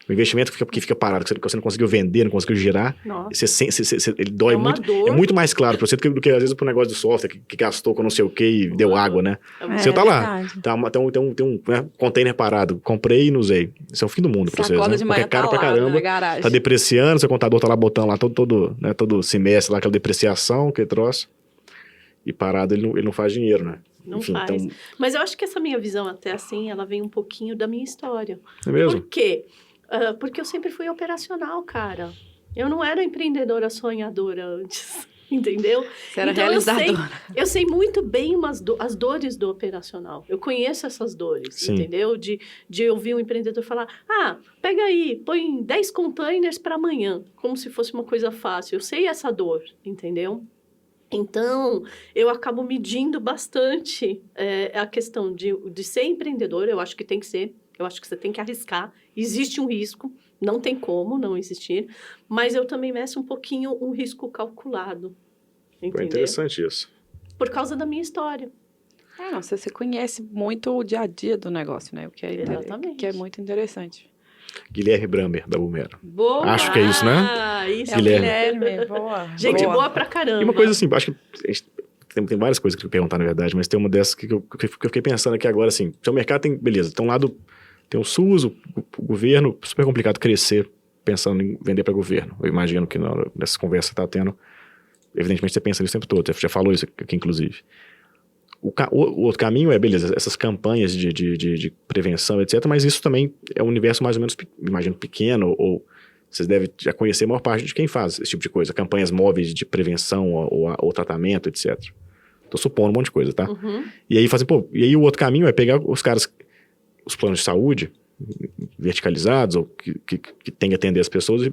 O investimento que fica parado, que você não conseguiu vender, não conseguiu girar, ele dói muito. Dor. É muito mais claro para você do que às vezes pro negócio do software, que gastou com não sei o que e deu água, né? Você tá lá, tem um container parado, comprei e não usei. Isso é o fim do mundo para vocês, né? Porque é caro pra caramba, tá depreciando, seu contador tá lá botando lá todo semestre lá aquela depreciação, que troço, e parado ele não faz dinheiro, né? Não faz. Então... Mas eu acho que essa minha visão até assim, ela vem um pouquinho da minha história. É mesmo? Por quê? Porque eu sempre fui operacional, cara. Eu não era empreendedora sonhadora antes, entendeu? Você era realizadora. Eu sei muito bem as dores do operacional. Eu conheço essas dores, Sim. Entendeu? De ouvir um empreendedor falar, pega aí, põe 10 containers para amanhã, como se fosse uma coisa fácil. Eu sei essa dor, entendeu? Então, eu acabo medindo bastante a questão de ser empreendedor, eu acho que tem que ser. Eu acho que você tem que arriscar. Existe um risco, não tem como não existir. Mas eu também meço um pouquinho um risco calculado. Entendeu? Foi interessante isso. Por causa da minha história. Você conhece muito o dia a dia do negócio, né? O que é muito interessante. Guilherme Bramer, da Bumera. Boa! Acho que é isso, né? Isso, Guilherme. Boa. Gente boa pra caramba. E uma coisa assim, acho que a gente tem várias coisas que eu perguntar, na verdade, mas tem uma dessas que eu fiquei pensando aqui agora, assim, seu mercado tem, beleza, tem um lado, tem o SUS, o governo, super complicado crescer pensando em vender para governo. Eu imagino que nessa conversa que tá tendo, evidentemente você pensa nisso o tempo todo, você já falou isso aqui, inclusive. O outro caminho é, beleza, essas campanhas de prevenção, etc., mas isso também é um universo mais ou menos, imagino, pequeno, ou vocês devem já conhecer a maior parte de quem faz esse tipo de coisa, campanhas móveis de prevenção ou tratamento, etc. Tô supondo um monte de coisa, tá? Uhum. E aí e aí o outro caminho é pegar os caras, os planos de saúde verticalizados, ou que tem que atender as pessoas,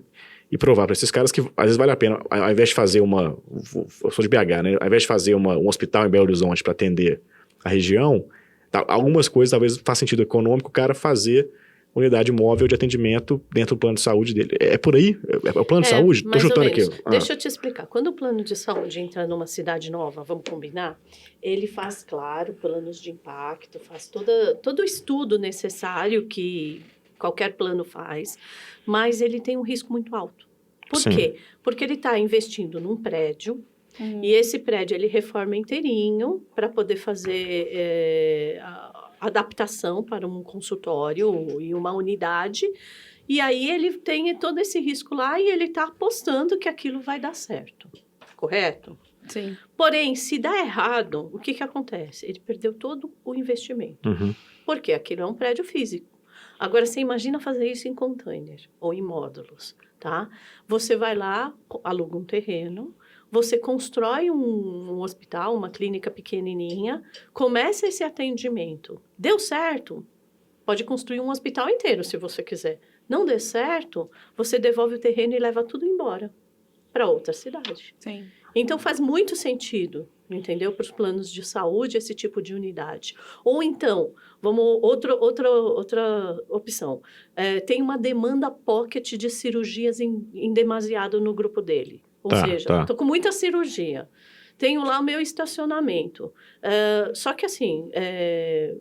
e provar para esses caras que às vezes vale a pena, ao invés de fazer eu sou de BH, né? Ao invés de fazer um hospital em Belo Horizonte para atender a região, algumas coisas talvez faz sentido econômico o cara fazer unidade móvel de atendimento dentro do plano de saúde dele. É por aí? É o plano de saúde? Tô chutando aqui. Deixa eu te explicar. Quando o plano de saúde entra numa cidade nova, vamos combinar, ele faz, claro, planos de impacto, faz todo o estudo necessário que qualquer plano faz, mas ele tem um risco muito alto. Por quê? Porque ele está investindo num prédio, e esse prédio ele reforma inteirinho para poder fazer adaptação para um consultório e uma unidade, e aí ele tem todo esse risco lá e ele está apostando que aquilo vai dar certo, correto? Sim. Porém, se dá errado, o que acontece? Ele perdeu todo o investimento, porque aquilo é um prédio físico. Agora, você imagina fazer isso em container ou em módulos, tá? Você vai lá, aluga um terreno, você constrói um hospital, uma clínica pequenininha, começa esse atendimento. Deu certo? Pode construir um hospital inteiro, se você quiser. Não deu certo? Você devolve o terreno e leva tudo embora para outra cidade. Sim. Então, faz muito sentido, entendeu? Para os planos de saúde, esse tipo de unidade. Ou então, outra opção. Tem uma demanda pocket de cirurgias em demasiado no grupo dele. Ou seja, estou com muita cirurgia. Tenho lá o meu estacionamento. Só que assim,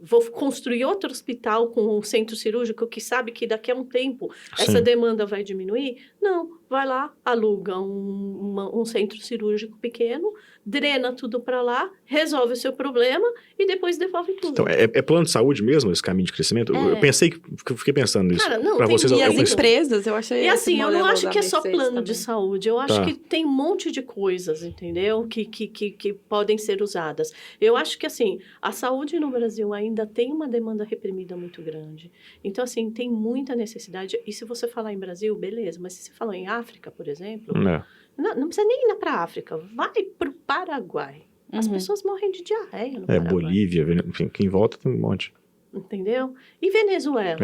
vou construir outro hospital com um centro cirúrgico que sabe que daqui a um tempo essa demanda vai diminuir? Não, vai lá, aluga um centro cirúrgico pequeno, drena tudo para lá, resolve o seu problema e depois devolve tudo. Então, é plano de saúde mesmo esse caminho de crescimento? Eu fiquei pensando nisso. Cara, não, pra vocês, E as empresas, eu achei. E assim, eu não acho que é só Mercedes plano também. de saúde, eu acho que tem um monte de coisas, entendeu? Que podem ser usadas. Eu acho que, assim, a saúde no Brasil ainda tem uma demanda reprimida muito grande. Então, assim, tem muita necessidade. E se você falar em Brasil, beleza. Mas se você falar em África, por exemplo, não precisa nem ir para a África. Vai para o Paraguai. As pessoas morrem de diarreia no Paraguai. Bolívia, enfim, quem volta tem um monte. Entendeu? E Venezuela?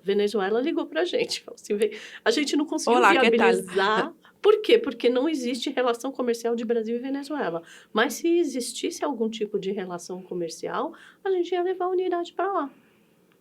Venezuela ligou pra gente. Falou assim, a gente não conseguiu viabilizar. Por quê? Porque não existe relação comercial de Brasil e Venezuela. Mas se existisse algum tipo de relação comercial, a gente ia levar a unidade para lá.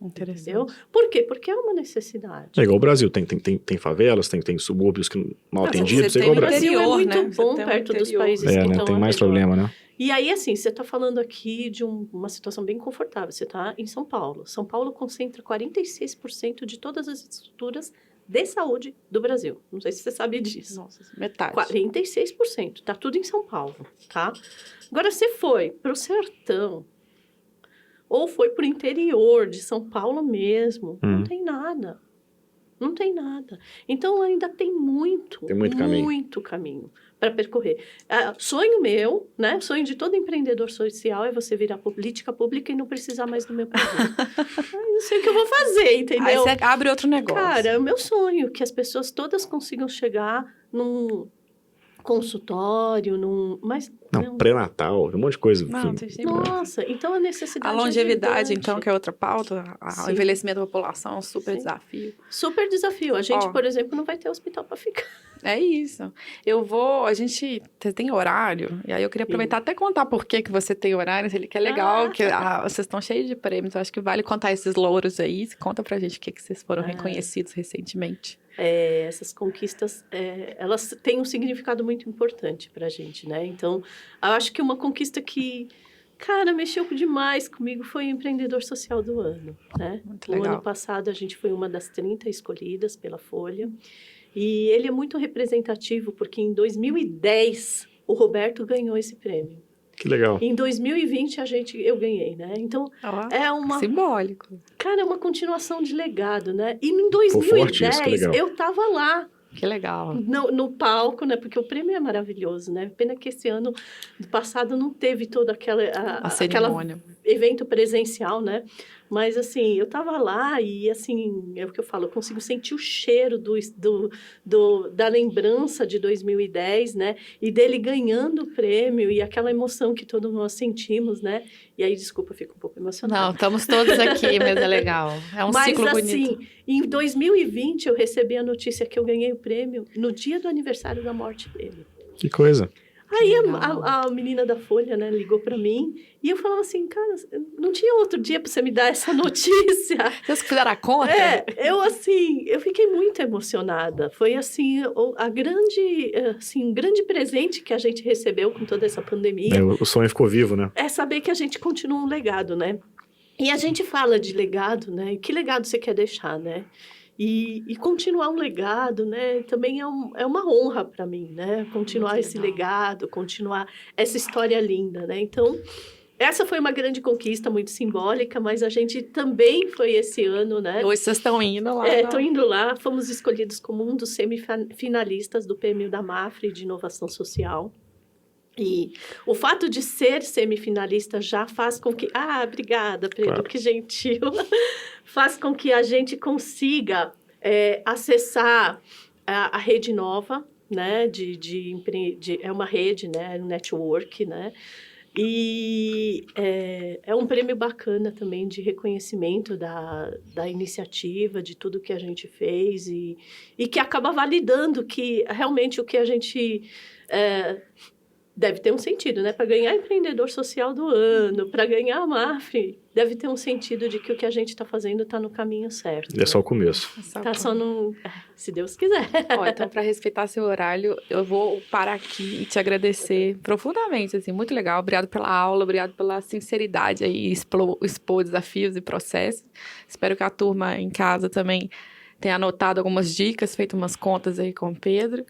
Interessante. Entendeu? Por quê? Porque é uma necessidade. É igual o Brasil, tem favelas, tem subúrbios mal atendidos, é igual o Brasil. O Brasil é muito né? bom perto dos países que estão tem mais problema, né? E aí, assim, você está falando aqui de uma situação bem confortável. Você está em São Paulo. São Paulo concentra 46% de todas as estruturas de saúde do Brasil. Não sei se você sabe disso. Nossa, metade. 46%. Está tudo em São Paulo, tá? Agora, você foi para o sertão ou foi para o interior de São Paulo mesmo, não tem nada. Não tem nada. Então, ainda tem muito caminho para percorrer. Sonho meu, né? Sonho de todo empreendedor social é você virar política pública e não precisar mais do meu produto. Eu sei o que eu vou fazer, entendeu? Aí você abre outro negócio. Cara, é o meu sonho, que as pessoas todas consigam chegar num consultório, pré-natal, um monte de coisa. Nossa, então a necessidade a longevidade, é então, que é outra pauta, o envelhecimento da população é um super desafio. Super desafio. A gente, por exemplo, não vai ter hospital para ficar. É isso. Você tem horário, e aí eu queria aproveitar até contar por que você tem horário, que é legal, que vocês estão cheios de prêmios, eu acho que vale contar esses louros aí, conta pra gente o que vocês foram reconhecidos recentemente. Essas conquistas, elas têm um significado muito importante pra gente, né? Então, eu acho que uma conquista que, cara, mexeu demais comigo foi o Empreendedor Social do Ano, né? Muito legal. No ano passado, a gente foi uma das 30 escolhidas pela Folha. E ele é muito representativo, porque em 2010, o Roberto ganhou esse prêmio. Que legal. Em 2020, eu ganhei, né? Então, simbólico. Cara, é uma continuação de legado, né? E em 2010, eu tava lá. Que legal. No palco, né? Porque o prêmio é maravilhoso, né? Pena que esse ano, do passado, não teve toda aquela cerimônia. evento presencial, né? Mas, assim, eu tava lá e, assim, é o que eu falo, eu consigo sentir o cheiro da lembrança de 2010, né? E dele ganhando o prêmio e aquela emoção que todos nós sentimos, né? E aí, desculpa, eu fico um pouco emocionada. Não, estamos todos aqui, mas é legal. É um ciclo bonito. Mas, assim, em 2020, eu recebi a notícia que eu ganhei o prêmio no dia do aniversário da morte dele. Que coisa. Aí a menina da Folha, né, ligou para mim e eu falava assim, cara, não tinha outro dia para você me dar essa notícia. Vocês fizeram a conta? Eu fiquei muito emocionada. Foi, assim, um grande presente que a gente recebeu com toda essa pandemia. O sonho ficou vivo, né? É saber que a gente continua um legado, né? E a gente fala de legado, né? E que legado você quer deixar, né? E continuar um legado, né? Também é uma honra para mim, né? Continuar esse legado, continuar essa história linda, né? Então, essa foi uma grande conquista, muito simbólica, mas a gente também foi esse ano, né? Hoje vocês estão indo lá. Estou indo lá. Fomos escolhidos como um dos semifinalistas do Prêmio da Mafra de Inovação Social. E o fato de ser semifinalista já faz com que... Ah, obrigada, Pedro, claro. Que gentil. Faz com que a gente consiga acessar a rede nova, né? É uma rede, né? Um network, né? E é um prêmio bacana também de reconhecimento da iniciativa, de tudo que a gente fez e que acaba validando que realmente o que a gente... deve ter um sentido, né? Para ganhar empreendedor social do ano, para ganhar a MAFRE, deve ter um sentido de que o que a gente está fazendo está no caminho certo. É só o começo. Está só no... Se Deus quiser. Então, para respeitar seu horário, eu vou parar aqui e te agradecer profundamente, assim, muito legal. Obrigado pela aula, obrigado pela sinceridade aí, expor desafios e processos. Espero que a turma em casa também tenha anotado algumas dicas, feito umas contas aí com o Pedro.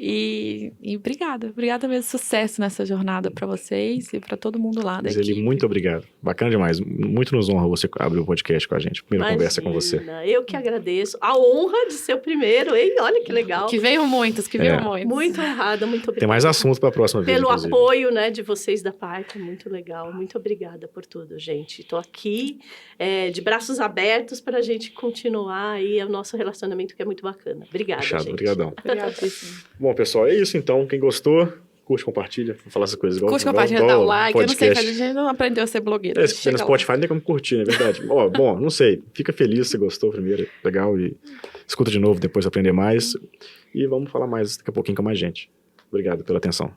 E obrigada mesmo, sucesso nessa jornada para vocês e para todo mundo lá da equipe. Muito obrigado, bacana demais, muito nos honra você abrir o podcast com a gente, primeira conversa com você. Eu que agradeço, a honra de ser o primeiro, hein? Olha que legal. Que veio muitos. Muito honrada, muito obrigada. Tem mais assunto para a próxima vez. Pelo apoio, né, de vocês da Parker, muito legal, muito obrigada por tudo, gente. Estou aqui de braços abertos para a gente continuar aí o nosso relacionamento que é muito bacana. Obrigada, gente. Obrigadão. Obrigadíssimo. Bom, pessoal, é isso então. Quem gostou, curte, compartilha. Vou falar essas coisas igual. Curte, compartilha, dá um like. Podcast. Eu não sei, a gente não aprendeu a ser blogueira. Se no Spotify não tem como curtir, é verdade. Bom, não sei. Fica feliz se gostou primeiro. Legal. E escuta de novo, depois aprender mais. E vamos falar mais daqui a pouquinho com mais gente. Obrigado pela atenção.